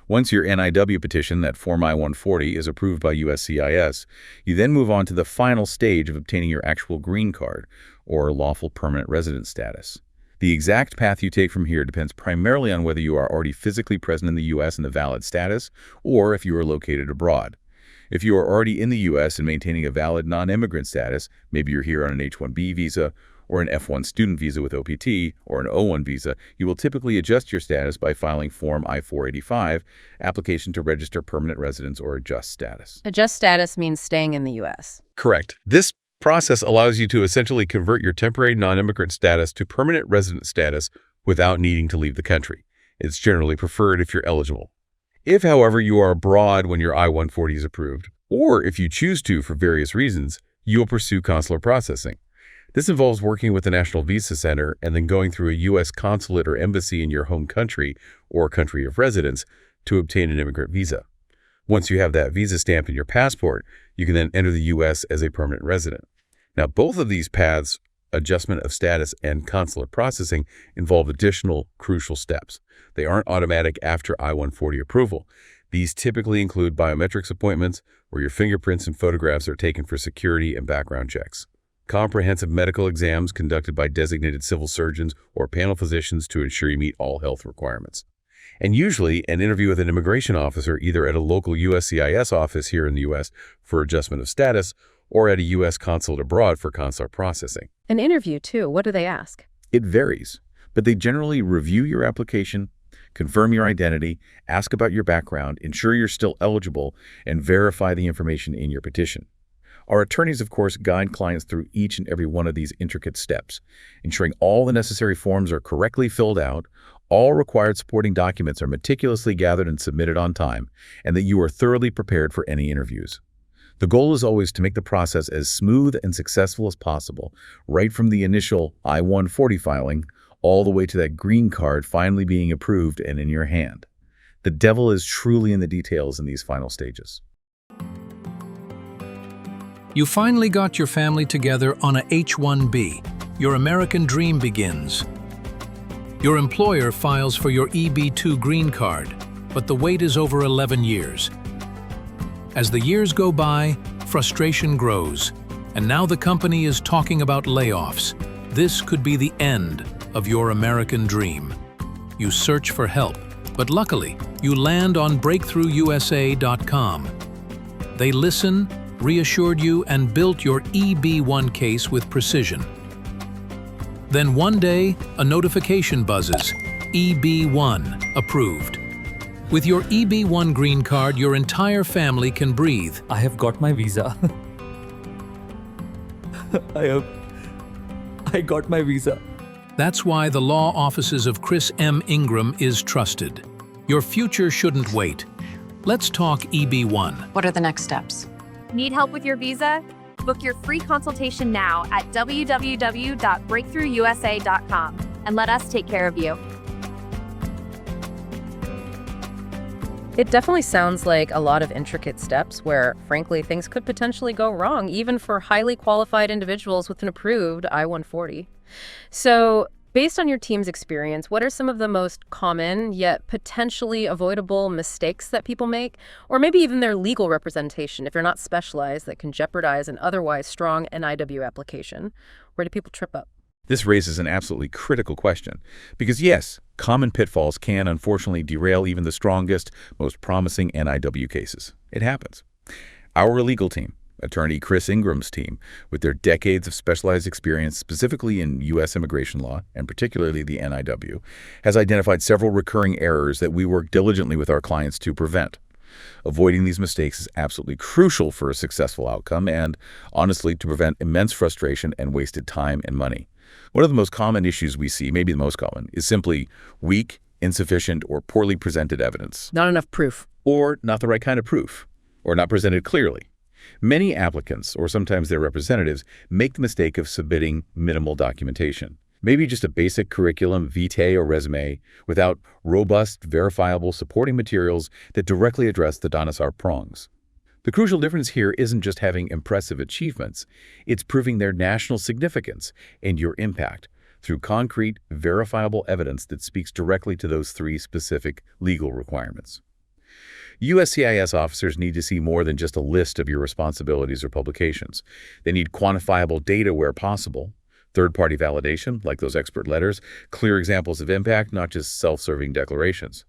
S2: Once your NIW petition, that Form I-140, is approved by USCIS, you then move on to the final stage of obtaining your actual green card, or lawful permanent resident status. The exact path you take from here depends primarily on whether you are already physically present in the U.S. in a valid status, or if you are located abroad. If you are already in the U.S. and maintaining a valid non-immigrant status, maybe you're here on an H-1B visa, or an F-1 student visa with OPT, or an O-1 visa, you will typically adjust your status by filing Form I-485, application to register permanent residence or adjust status.
S1: Adjust status means staying in the U.S.
S2: Correct. This process allows you to essentially convert your temporary non-immigrant status to permanent resident status without needing to leave the country. It's generally preferred if you're eligible. If, however, you are abroad when your I-140 is approved, or if you choose to for various reasons, you will pursue consular processing. This involves working with the National Visa Center and then going through a U.S. consulate or embassy in your home country or country of residence to obtain an immigrant visa. Once you have that visa stamp in your passport, you can then enter the U.S. as a permanent resident. Now, both of these paths, adjustment of status and consular processing, involve additional crucial steps. They aren't automatic after I-140 approval. These typically include biometrics appointments where your fingerprints and photographs are taken for security and background checks, comprehensive medical exams conducted by designated civil surgeons or panel physicians to ensure you meet all health requirements, and usually an interview with an immigration officer either at a local USCIS office here in the U.S. for adjustment of status or at a U.S. consulate abroad for consular processing.
S1: An interview, too. What do they ask?
S2: It varies, but they generally review your application, confirm your identity, ask about your background, ensure you're still eligible, and verify the information in your petition. Our attorneys, of course, guide clients through each and every one of these intricate steps, ensuring all the necessary forms are correctly filled out, all required supporting documents are meticulously gathered and submitted on time, and that you are thoroughly prepared for any interviews. The goal is always to make the process as smooth and successful as possible, right from the initial I-140 filing, all the way to that green card finally being approved and in your hand. The devil is truly in the details in these final stages.
S14: You finally got your family together on a H-1B. Your American dream begins. Your employer files for your EB2 green card, but the wait is over 11 years. As the years go by, frustration grows, and now the company is talking about layoffs. This could be the end of your American dream. You search for help, but luckily, you land on breakthroughusa.com. They listen, reassured you, and built your EB1 case with precision. Then one day, a notification buzzes, EB1 approved. With your EB1 green card, your entire family can breathe.
S15: I have got my visa. I got my visa.
S14: That's why the law offices of Chris M. Ingram is trusted. Your future shouldn't wait. Let's talk EB1.
S13: What are the next steps?
S16: Need help with your visa? Book your free consultation now at www.breakthroughusa.com and let us take care of you.
S1: It definitely sounds like a lot of intricate steps where, frankly, things could potentially go wrong, even for highly qualified individuals with an approved I-140. So, based on your team's experience, what are some of the most common yet potentially avoidable mistakes that people make? Or maybe even their legal representation, if you're not specialized, that can jeopardize an otherwise strong NIW application? Where do people trip up?
S2: This raises an absolutely critical question, because yes, common pitfalls can unfortunately derail even the strongest, most promising NIW cases. It happens. Our legal team, attorney Chris Ingram's team, with their decades of specialized experience specifically in U.S. immigration law, and particularly the NIW, has identified several recurring errors that we work diligently with our clients to prevent. Avoiding these mistakes is absolutely crucial for a successful outcome and, honestly, to prevent immense frustration and wasted time and money. One of the most common issues we see, maybe the most common, is simply weak, insufficient, or poorly presented evidence.
S1: Not enough proof.
S2: Or not the right kind of proof, or not presented clearly. Many applicants, or sometimes their representatives, make the mistake of submitting minimal documentation. Maybe just a basic curriculum, vitae, or resume, without robust, verifiable supporting materials that directly address the Dhanasar prongs. The crucial difference here isn't just having impressive achievements, it's proving their national significance and your impact through concrete, verifiable evidence that speaks directly to those three specific legal requirements. USCIS officers need to see more than just a list of your responsibilities or publications. They need quantifiable data where possible, third-party validation, like those expert letters, clear examples of impact, not just self-serving declarations.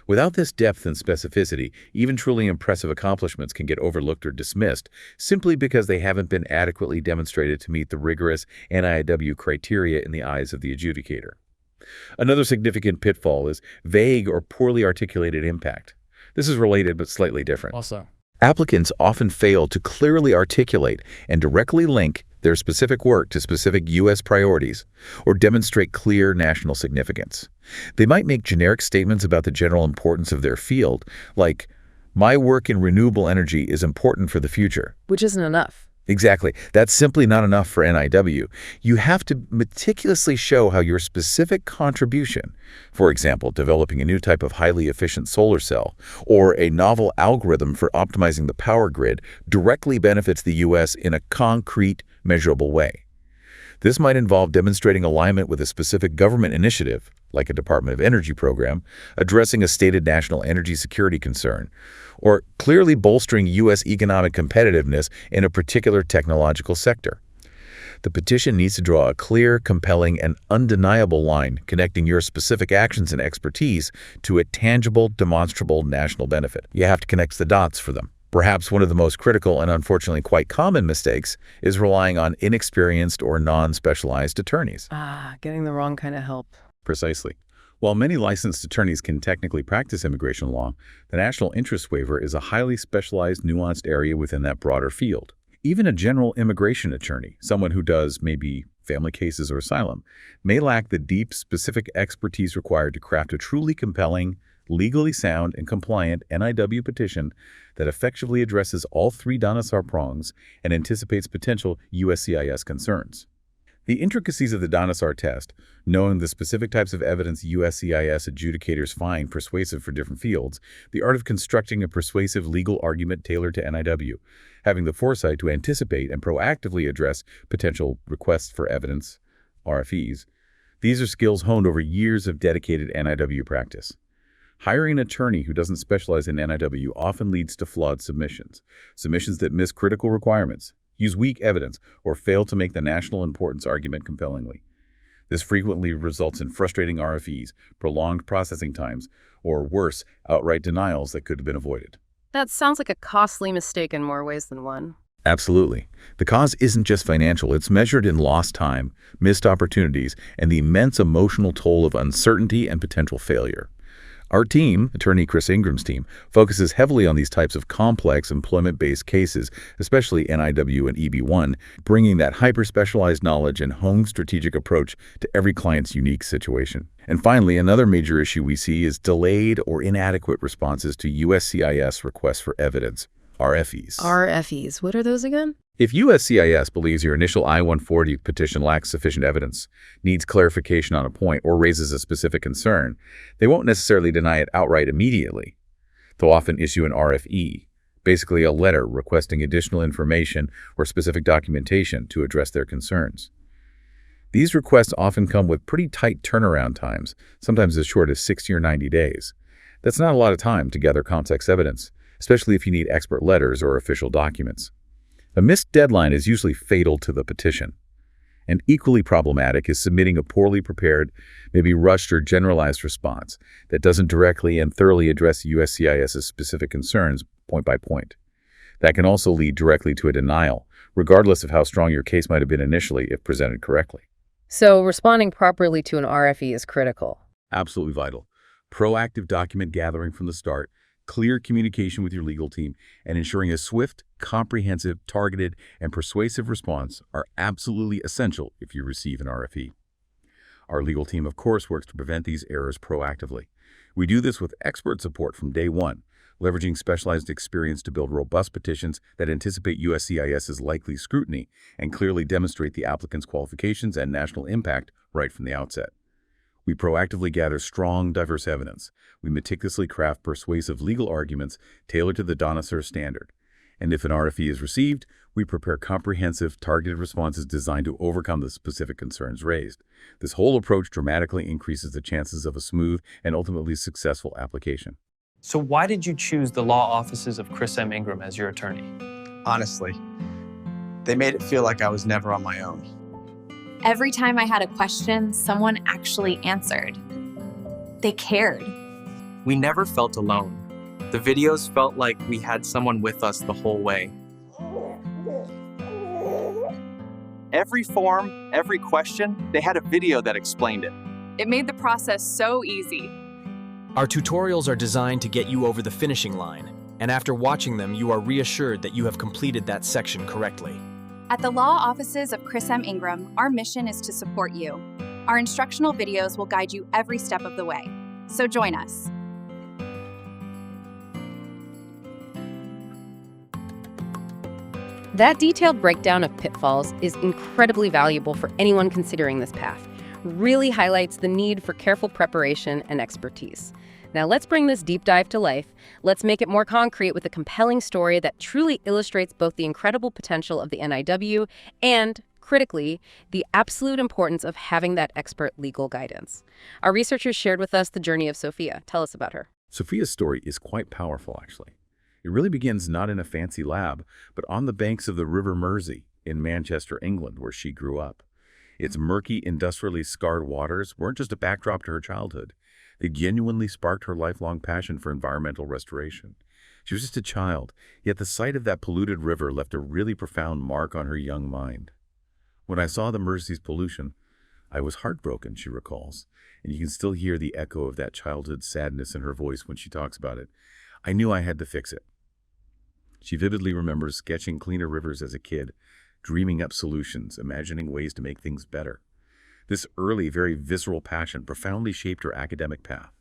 S2: Without this depth and specificity, even truly impressive accomplishments can get overlooked or dismissed simply because they haven't been adequately demonstrated to meet the rigorous NIW criteria in the eyes of the adjudicator. Another significant pitfall is vague or poorly articulated impact. This is related but slightly different.
S15: Also,
S2: applicants often fail to clearly articulate and directly link their specific work to specific U.S. priorities or demonstrate clear national significance. They might make generic statements about the general importance of their field, like, "My work in renewable energy is important for the future."
S1: Which isn't enough.
S2: Exactly. That's simply not enough for NIW. You have to meticulously show how your specific contribution, for example, developing a new type of highly efficient solar cell or a novel algorithm for optimizing the power grid, directly benefits the U.S. in a concrete, measurable way. This might involve demonstrating alignment with a specific government initiative, like a Department of Energy program, addressing a stated national energy security concern, or clearly bolstering U.S. economic competitiveness in a particular technological sector. The petition needs to draw a clear, compelling, and undeniable line connecting your specific actions and expertise to a tangible, demonstrable national benefit. You have to connect the dots for them. Perhaps one of the most critical and unfortunately quite common mistakes is relying on inexperienced or non-specialized attorneys.
S1: Getting the wrong kind of help.
S2: Precisely. While many licensed attorneys can technically practice immigration law, the national interest waiver is a highly specialized, nuanced area within that broader field. Even a general immigration attorney, someone who does maybe family cases or asylum, may lack the deep, specific expertise required to craft a truly compelling, legally sound, and compliant NIW petition that effectively addresses all three Dhanasar prongs and anticipates potential USCIS concerns. The intricacies of the Dhanasar test, knowing the specific types of evidence USCIS adjudicators find persuasive for different fields, the art of constructing a persuasive legal argument tailored to NIW, having the foresight to anticipate and proactively address potential requests for evidence, RFEs. These are skills honed over years of dedicated NIW practice. Hiring an attorney who doesn't specialize in NIW often leads to flawed submissions that miss critical requirements, use weak evidence, or fail to make the national importance argument compellingly. This frequently results in frustrating RFEs, prolonged processing times, or worse, outright denials that could have been avoided.
S1: That sounds like a costly mistake in more ways than one.
S2: Absolutely. The cause isn't just financial. It's measured in lost time, missed opportunities, and the immense emotional toll of uncertainty and potential failure. Our team, attorney Chris Ingram's team, focuses heavily on these types of complex employment-based cases, especially NIW and EB1, bringing that hyper-specialized knowledge and honed strategic approach to every client's unique situation. And finally, another major issue we see is delayed or inadequate responses to USCIS requests for evidence, RFEs.
S1: RFEs, what are those again?
S2: If USCIS believes your initial I-140 petition lacks sufficient evidence, needs clarification on a point, or raises a specific concern, they won't necessarily deny it outright immediately. They'll often issue an RFE, basically a letter requesting additional information or specific documentation to address their concerns. These requests often come with pretty tight turnaround times, sometimes as short as 60 or 90 days. That's not a lot of time to gather complex evidence, especially if you need expert letters or official documents. A missed deadline is usually fatal to the petition. And equally problematic is submitting a poorly prepared, maybe rushed or generalized response that doesn't directly and thoroughly address USCIS's specific concerns point by point. That can also lead directly to a denial, regardless of how strong your case might have been initially if presented correctly.
S1: So responding properly to an RFE is critical.
S2: Absolutely vital. Proactive document gathering from the start, clear communication with your legal team, and ensuring a swift, comprehensive, targeted, and persuasive response are absolutely essential if you receive an RFE. Our legal team, of course, works to prevent these errors proactively. We do this with expert support from day one, leveraging specialized experience to build robust petitions that anticipate USCIS's likely scrutiny and clearly demonstrate the applicant's qualifications and national impact right from the outset. We proactively gather strong, diverse evidence. We meticulously craft persuasive legal arguments tailored to the Dhanasar standard. And if an RFE is received, we prepare comprehensive, targeted responses designed to overcome the specific concerns raised. This whole approach dramatically increases the chances of a smooth and ultimately successful application.
S6: So why did you choose the law offices of Chris M. Ingram as your attorney?
S17: Honestly, they made it feel like I was never on my own.
S5: Every time I had a question, someone actually answered. They cared.
S9: We never felt alone. The videos felt like we had someone with us the whole way.
S4: Every form, every question, they had a video that explained it.
S16: It made the process so easy.
S3: Our tutorials are designed to get you over the finishing line, and after watching them, you are reassured that you have completed that section correctly.
S13: At the law offices of Chris M. Ingram, our mission is to support you. Our instructional videos will guide you every step of the way. So join us.
S1: That detailed breakdown of pitfalls is incredibly valuable for anyone considering this path. Really highlights the need for careful preparation and expertise. Now let's bring this deep dive to life. Let's make it more concrete with a compelling story that truly illustrates both the incredible potential of the NIW and, critically, the absolute importance of having that expert legal guidance. Our researchers shared with us the journey of Sophia. Tell us about her.
S2: Sophia's story is quite powerful, actually. It really begins not in a fancy lab, but on the banks of the River Mersey in Manchester, England, where she grew up. Its murky, industrially scarred waters weren't just a backdrop to her childhood. They genuinely sparked her lifelong passion for environmental restoration. She was just a child, yet the sight of that polluted river left a really profound mark on her young mind. When I saw the Mersey's pollution, I was heartbroken, she recalls, and you can still hear the echo of that childhood sadness in her voice when she talks about it. I knew I had to fix it. She vividly remembers sketching cleaner rivers as a kid, dreaming up solutions, imagining ways to make things better. This early, very visceral passion profoundly shaped her academic path.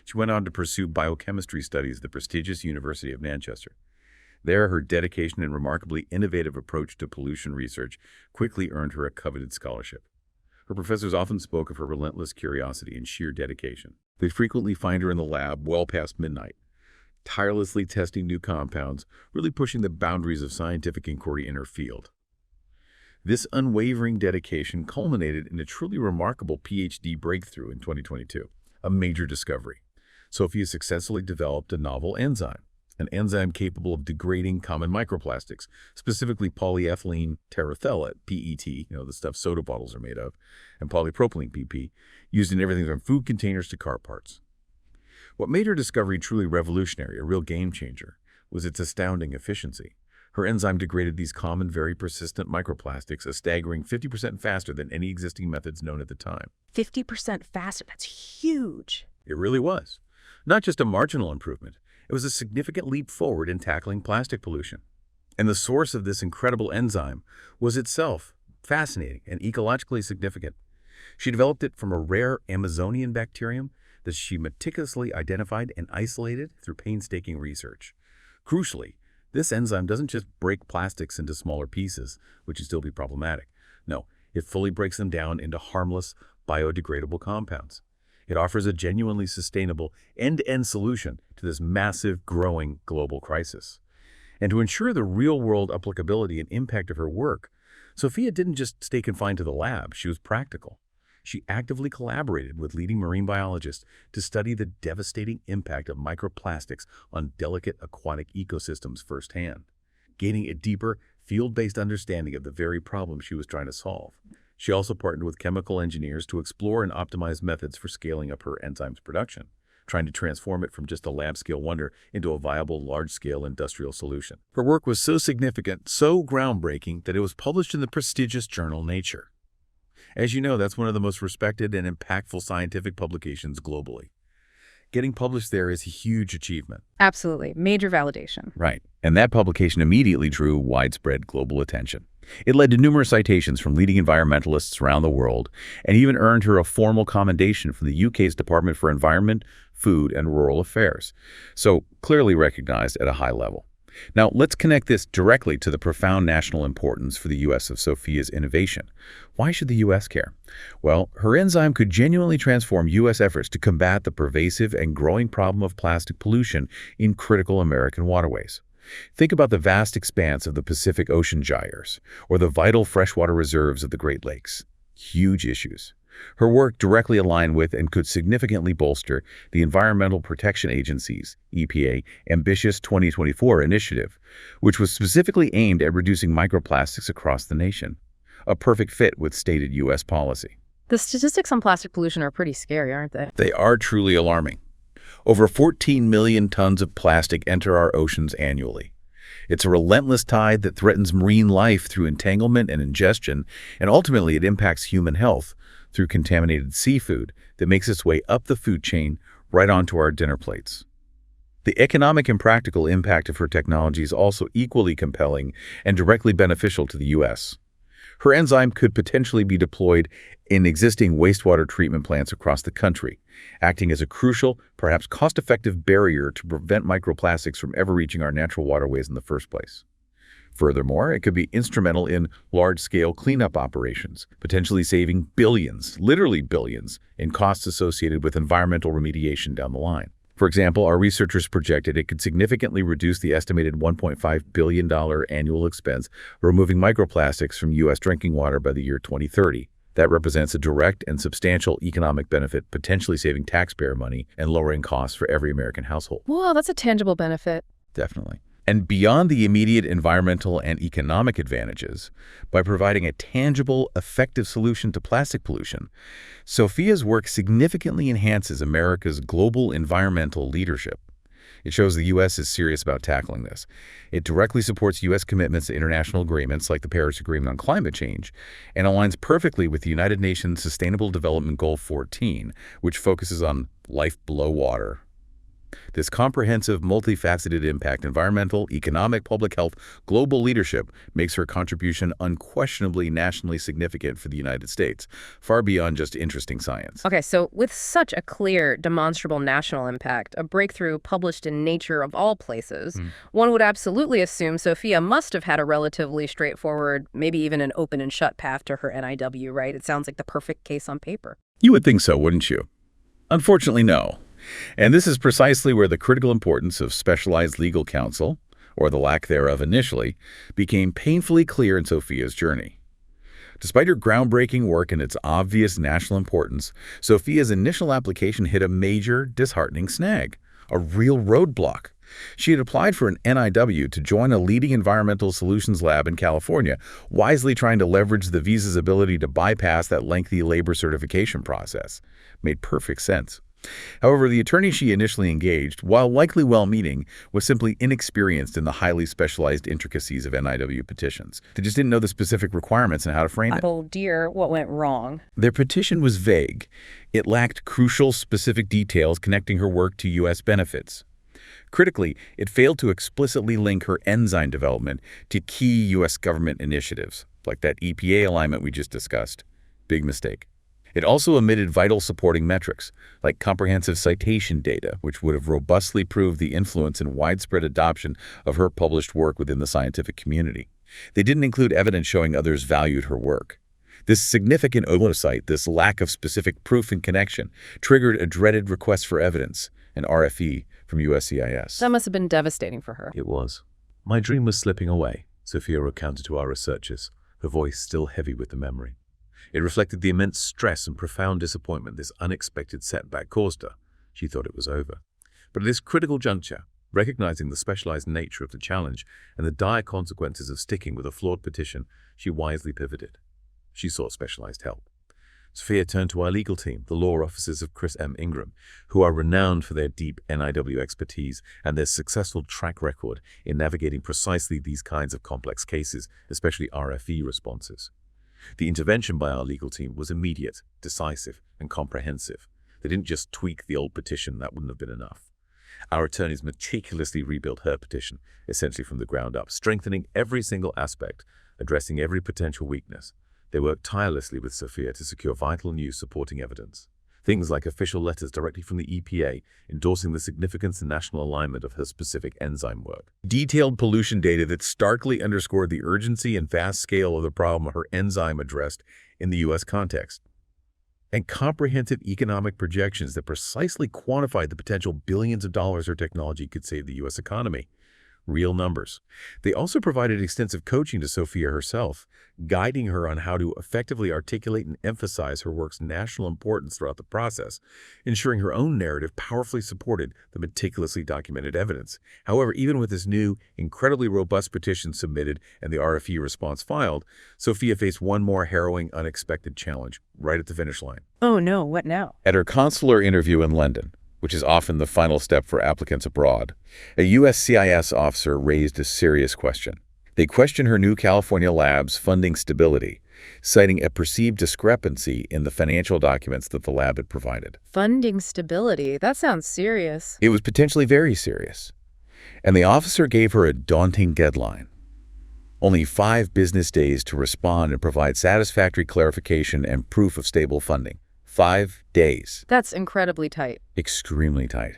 S2: She went on to pursue biochemistry studies at the prestigious University of Manchester. There, her dedication and remarkably innovative approach to pollution research quickly earned her a coveted scholarship. Her professors often spoke of her relentless curiosity and sheer dedication. They'd frequently find her in the lab well past midnight, tirelessly testing new compounds, really pushing the boundaries of scientific inquiry in her field. This unwavering dedication culminated in a truly remarkable PhD breakthrough in 2022, a major discovery. Sophia successfully developed a novel enzyme, an enzyme capable of degrading common microplastics, specifically polyethylene terephthalate, PET, the stuff soda bottles are made of, and polypropylene, PP, used in everything from food containers to car parts. What made her discovery truly revolutionary, a real game changer, was its astounding efficiency. Her enzyme degraded these common, very persistent microplastics a staggering 50% faster than any existing methods known at the time.
S1: 50% faster, that's huge.
S2: It really was. Not just a marginal improvement, it was a significant leap forward in tackling plastic pollution. And the source of this incredible enzyme was itself fascinating and ecologically significant. She developed it from a rare Amazonian bacterium that she meticulously identified and isolated through painstaking research. Crucially, this enzyme doesn't just break plastics into smaller pieces, which would still be problematic. No, it fully breaks them down into harmless, biodegradable compounds. It offers a genuinely sustainable end-to-end solution to this massive, growing global crisis. And to ensure the real-world applicability and impact of her work, Sophia didn't just stay confined to the lab, she was practical. She actively collaborated with leading marine biologists to study the devastating impact of microplastics on delicate aquatic ecosystems firsthand, gaining a deeper, field-based understanding of the very problem she was trying to solve. She also partnered with chemical engineers to explore and optimize methods for scaling up her enzyme's production, trying to transform it from just a lab-scale wonder into a viable, large-scale industrial solution. Her work was so significant, so groundbreaking, that it was published in the prestigious journal Nature. As you know, that's one of the most respected and impactful scientific publications globally. Getting published there is a huge achievement.
S1: Absolutely. Major validation.
S2: Right. And that publication immediately drew widespread global attention. It led to numerous citations from leading environmentalists around the world and even earned her a formal commendation from the UK's Department for Environment, Food and Rural Affairs. So clearly recognized at a high level. Now, let's connect this directly to the profound national importance for the U.S. of Sophia's innovation. Why should the U.S. care? Well, her enzyme could genuinely transform U.S. efforts to combat the pervasive and growing problem of plastic pollution in critical American waterways. Think about the vast expanse of the Pacific Ocean gyres or the vital freshwater reserves of the Great Lakes. Huge issues. Her work directly aligned with and could significantly bolster the Environmental Protection Agency's, EPA, ambitious 2024 initiative, which was specifically aimed at reducing microplastics across the nation. A perfect fit with stated U.S. policy.
S1: The statistics on plastic pollution are pretty scary, aren't they?
S2: They are truly alarming. Over 14 million tons of plastic enter our oceans annually. It's a relentless tide that threatens marine life through entanglement and ingestion, and ultimately it impacts human health through contaminated seafood that makes its way up the food chain right onto our dinner plates. The economic and practical impact of her technology is also equally compelling and directly beneficial to the U.S. Her enzyme could potentially be deployed in existing wastewater treatment plants across the country, acting as a crucial, perhaps cost-effective barrier to prevent microplastics from ever reaching our natural waterways in the first place. Furthermore, it could be instrumental in large-scale cleanup operations, potentially saving billions, literally billions, in costs associated with environmental remediation down the line. For example, our researchers projected it could significantly reduce the estimated $1.5 billion annual expense removing microplastics from U.S. drinking water by the year 2030. That represents a direct and substantial economic benefit, potentially saving taxpayer money and lowering costs for every American household.
S1: Wow, that's a tangible benefit.
S2: Definitely. And beyond the immediate environmental and economic advantages, by providing a tangible, effective solution to plastic pollution, Sophia's work significantly enhances America's global environmental leadership. It shows the U.S. is serious about tackling this. It directly supports U.S. commitments to international agreements like the Paris Agreement on Climate Change and aligns perfectly with the United Nations Sustainable Development Goal 14, which focuses on life below water. This comprehensive, multifaceted impact, environmental, economic, public health, global leadership, makes her contribution unquestionably nationally significant for the United States, far beyond just interesting science.
S1: Okay, so with such a clear, demonstrable national impact, a breakthrough published in Nature of all places, one would absolutely assume Sophia must have had a relatively straightforward, maybe even an open and shut path to her NIW, right? It sounds like the perfect case on paper.
S2: You would think so, wouldn't you? Unfortunately, no. And this is precisely where the critical importance of specialized legal counsel, or the lack thereof initially, became painfully clear in Sophia's journey. Despite her groundbreaking work and its obvious national importance, Sophia's initial application hit a major, disheartening snag, a real roadblock. She had applied for an NIW to join a leading environmental solutions lab in California, wisely trying to leverage the visa's ability to bypass that lengthy labor certification process. Made perfect sense. However, the attorney she initially engaged, while likely well-meaning, was simply inexperienced in the highly specialized intricacies of NIW petitions. They just didn't know the specific requirements and how to frame it.
S1: Oh dear, what went wrong?
S2: Their petition was vague. It lacked crucial, specific details connecting her work to U.S. benefits. Critically, it failed to explicitly link her enzyme development to key U.S. government initiatives, like that EPA alignment we just discussed. Big mistake. It also omitted vital supporting metrics, like comprehensive citation data, which would have robustly proved the influence and widespread adoption of her published work within the scientific community. They didn't include evidence showing others valued her work. This significant oversight, this lack of specific proof and connection, triggered a dreaded request for evidence, an RFE, from USCIS.
S1: That must have been devastating for her.
S2: It was. My dream was slipping away, Sophia recounted to our researchers, her voice still heavy with the memory. It reflected the immense stress and profound disappointment this unexpected setback caused her. She thought it was over. But at this critical juncture, recognizing the specialized nature of the challenge and the dire consequences of sticking with a flawed petition, she wisely pivoted. She sought specialized help. Sophia turned to our legal team, the law offices of Chris M. Ingram, who are renowned for their deep NIW expertise and their successful track record in navigating precisely these kinds of complex cases, especially RFE responses. The intervention by our legal team was immediate, decisive, and comprehensive. They didn't just tweak the old petition, that wouldn't have been enough. Our attorneys meticulously rebuilt her petition, essentially from the ground up, strengthening every single aspect, addressing every potential weakness. They worked tirelessly with Sophia to secure vital new supporting evidence. Things like official letters directly from the EPA endorsing the significance and national alignment of her specific enzyme work. Detailed pollution data that starkly underscored the urgency and vast scale of the problem her enzyme addressed in the U.S. context. And comprehensive economic projections that precisely quantified the potential billions of dollars her technology could save the U.S. economy. Real numbers. They also provided extensive coaching to Sophia herself, guiding her on how to effectively articulate and emphasize her work's national importance throughout the process, ensuring her own narrative powerfully supported the meticulously documented evidence. However, even with this new, incredibly robust petition submitted and the RFE response filed, Sophia faced one more harrowing, unexpected challenge right at the finish line.
S1: Oh no, what now?
S2: At her consular interview in London, which is often the final step for applicants abroad, a USCIS officer raised a serious question. They questioned her new California lab's funding stability, citing a perceived discrepancy in the financial documents that the lab had provided.
S1: Funding stability? That sounds serious.
S2: It was potentially very serious. And the officer gave her a daunting deadline. Only 5 business days to respond and provide satisfactory clarification and proof of stable funding. 5 days.
S1: That's incredibly tight.
S2: Extremely tight.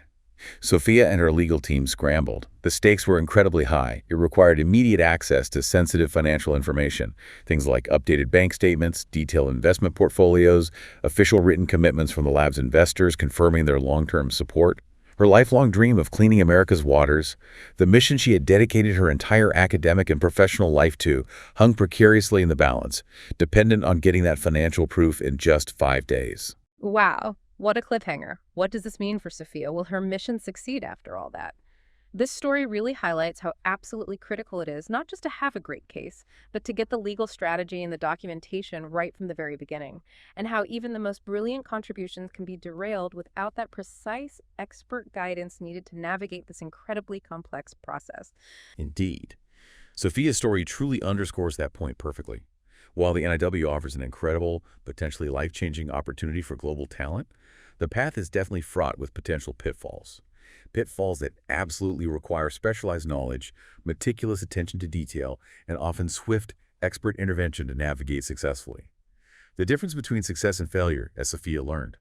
S2: Sophia and her legal team scrambled. The stakes were incredibly high. It required immediate access to sensitive financial information, things like updated bank statements, detailed investment portfolios, official written commitments from the lab's investors confirming their long-term support. Her lifelong dream of cleaning America's waters, the mission she had dedicated her entire academic and professional life to, hung precariously in the balance, dependent on getting that financial proof in just 5 days.
S1: Wow, what a cliffhanger. What does this mean for Sophia? Will her mission succeed after all that? This story really highlights how absolutely critical it is not just to have a great case, but to get the legal strategy and the documentation right from the very beginning, and how even the most brilliant contributions can be derailed without that precise expert guidance needed to navigate this incredibly complex process.
S2: Indeed. Sophia's story truly underscores that point perfectly. While the NIW offers an incredible, potentially life-changing opportunity for global talent, the path is definitely fraught with potential pitfalls. pitfalls that absolutely require specialized knowledge, meticulous attention to detail, and often swift, expert intervention to navigate successfully. The difference between success and failure, as Sophia learned,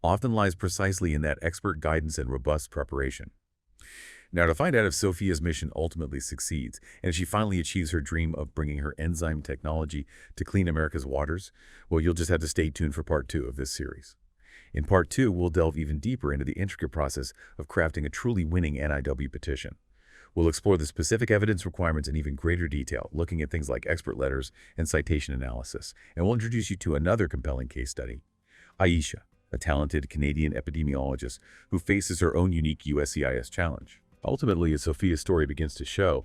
S2: often lies precisely in that expert guidance and robust preparation. Now, to find out if Sophia's mission ultimately succeeds, and if she finally achieves her dream of bringing her enzyme technology to clean America's waters, well, you'll just have to stay tuned for Part 2 of this series. In Part 2, we'll delve even deeper into the intricate process of crafting a truly winning NIW petition. We'll explore the specific evidence requirements in even greater detail, looking at things like expert letters and citation analysis. And we'll introduce you to another compelling case study, Aisha, a talented Canadian epidemiologist who faces her own unique USCIS challenge. Ultimately, as Sophia's story begins to show,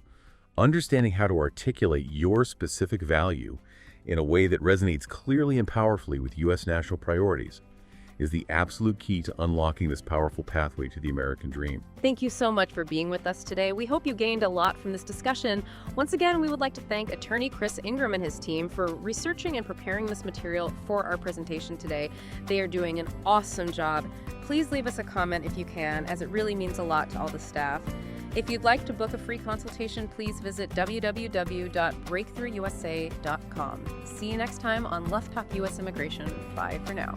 S2: understanding how to articulate your specific value in a way that resonates clearly and powerfully with U.S. national priorities is the absolute key to unlocking this powerful pathway to the American dream.
S1: Thank you so much for being with us today. We hope you gained a lot from this discussion. Once again, we would like to thank attorney Chris Ingram and his team for researching and preparing this material for our presentation today. They are doing an awesome job. Please leave us a comment if you can, as it really means a lot to all the staff. If you'd like to book a free consultation, please visit www.breakthroughusa.com. See you next time on Left Talk U.S. Immigration. Bye for now.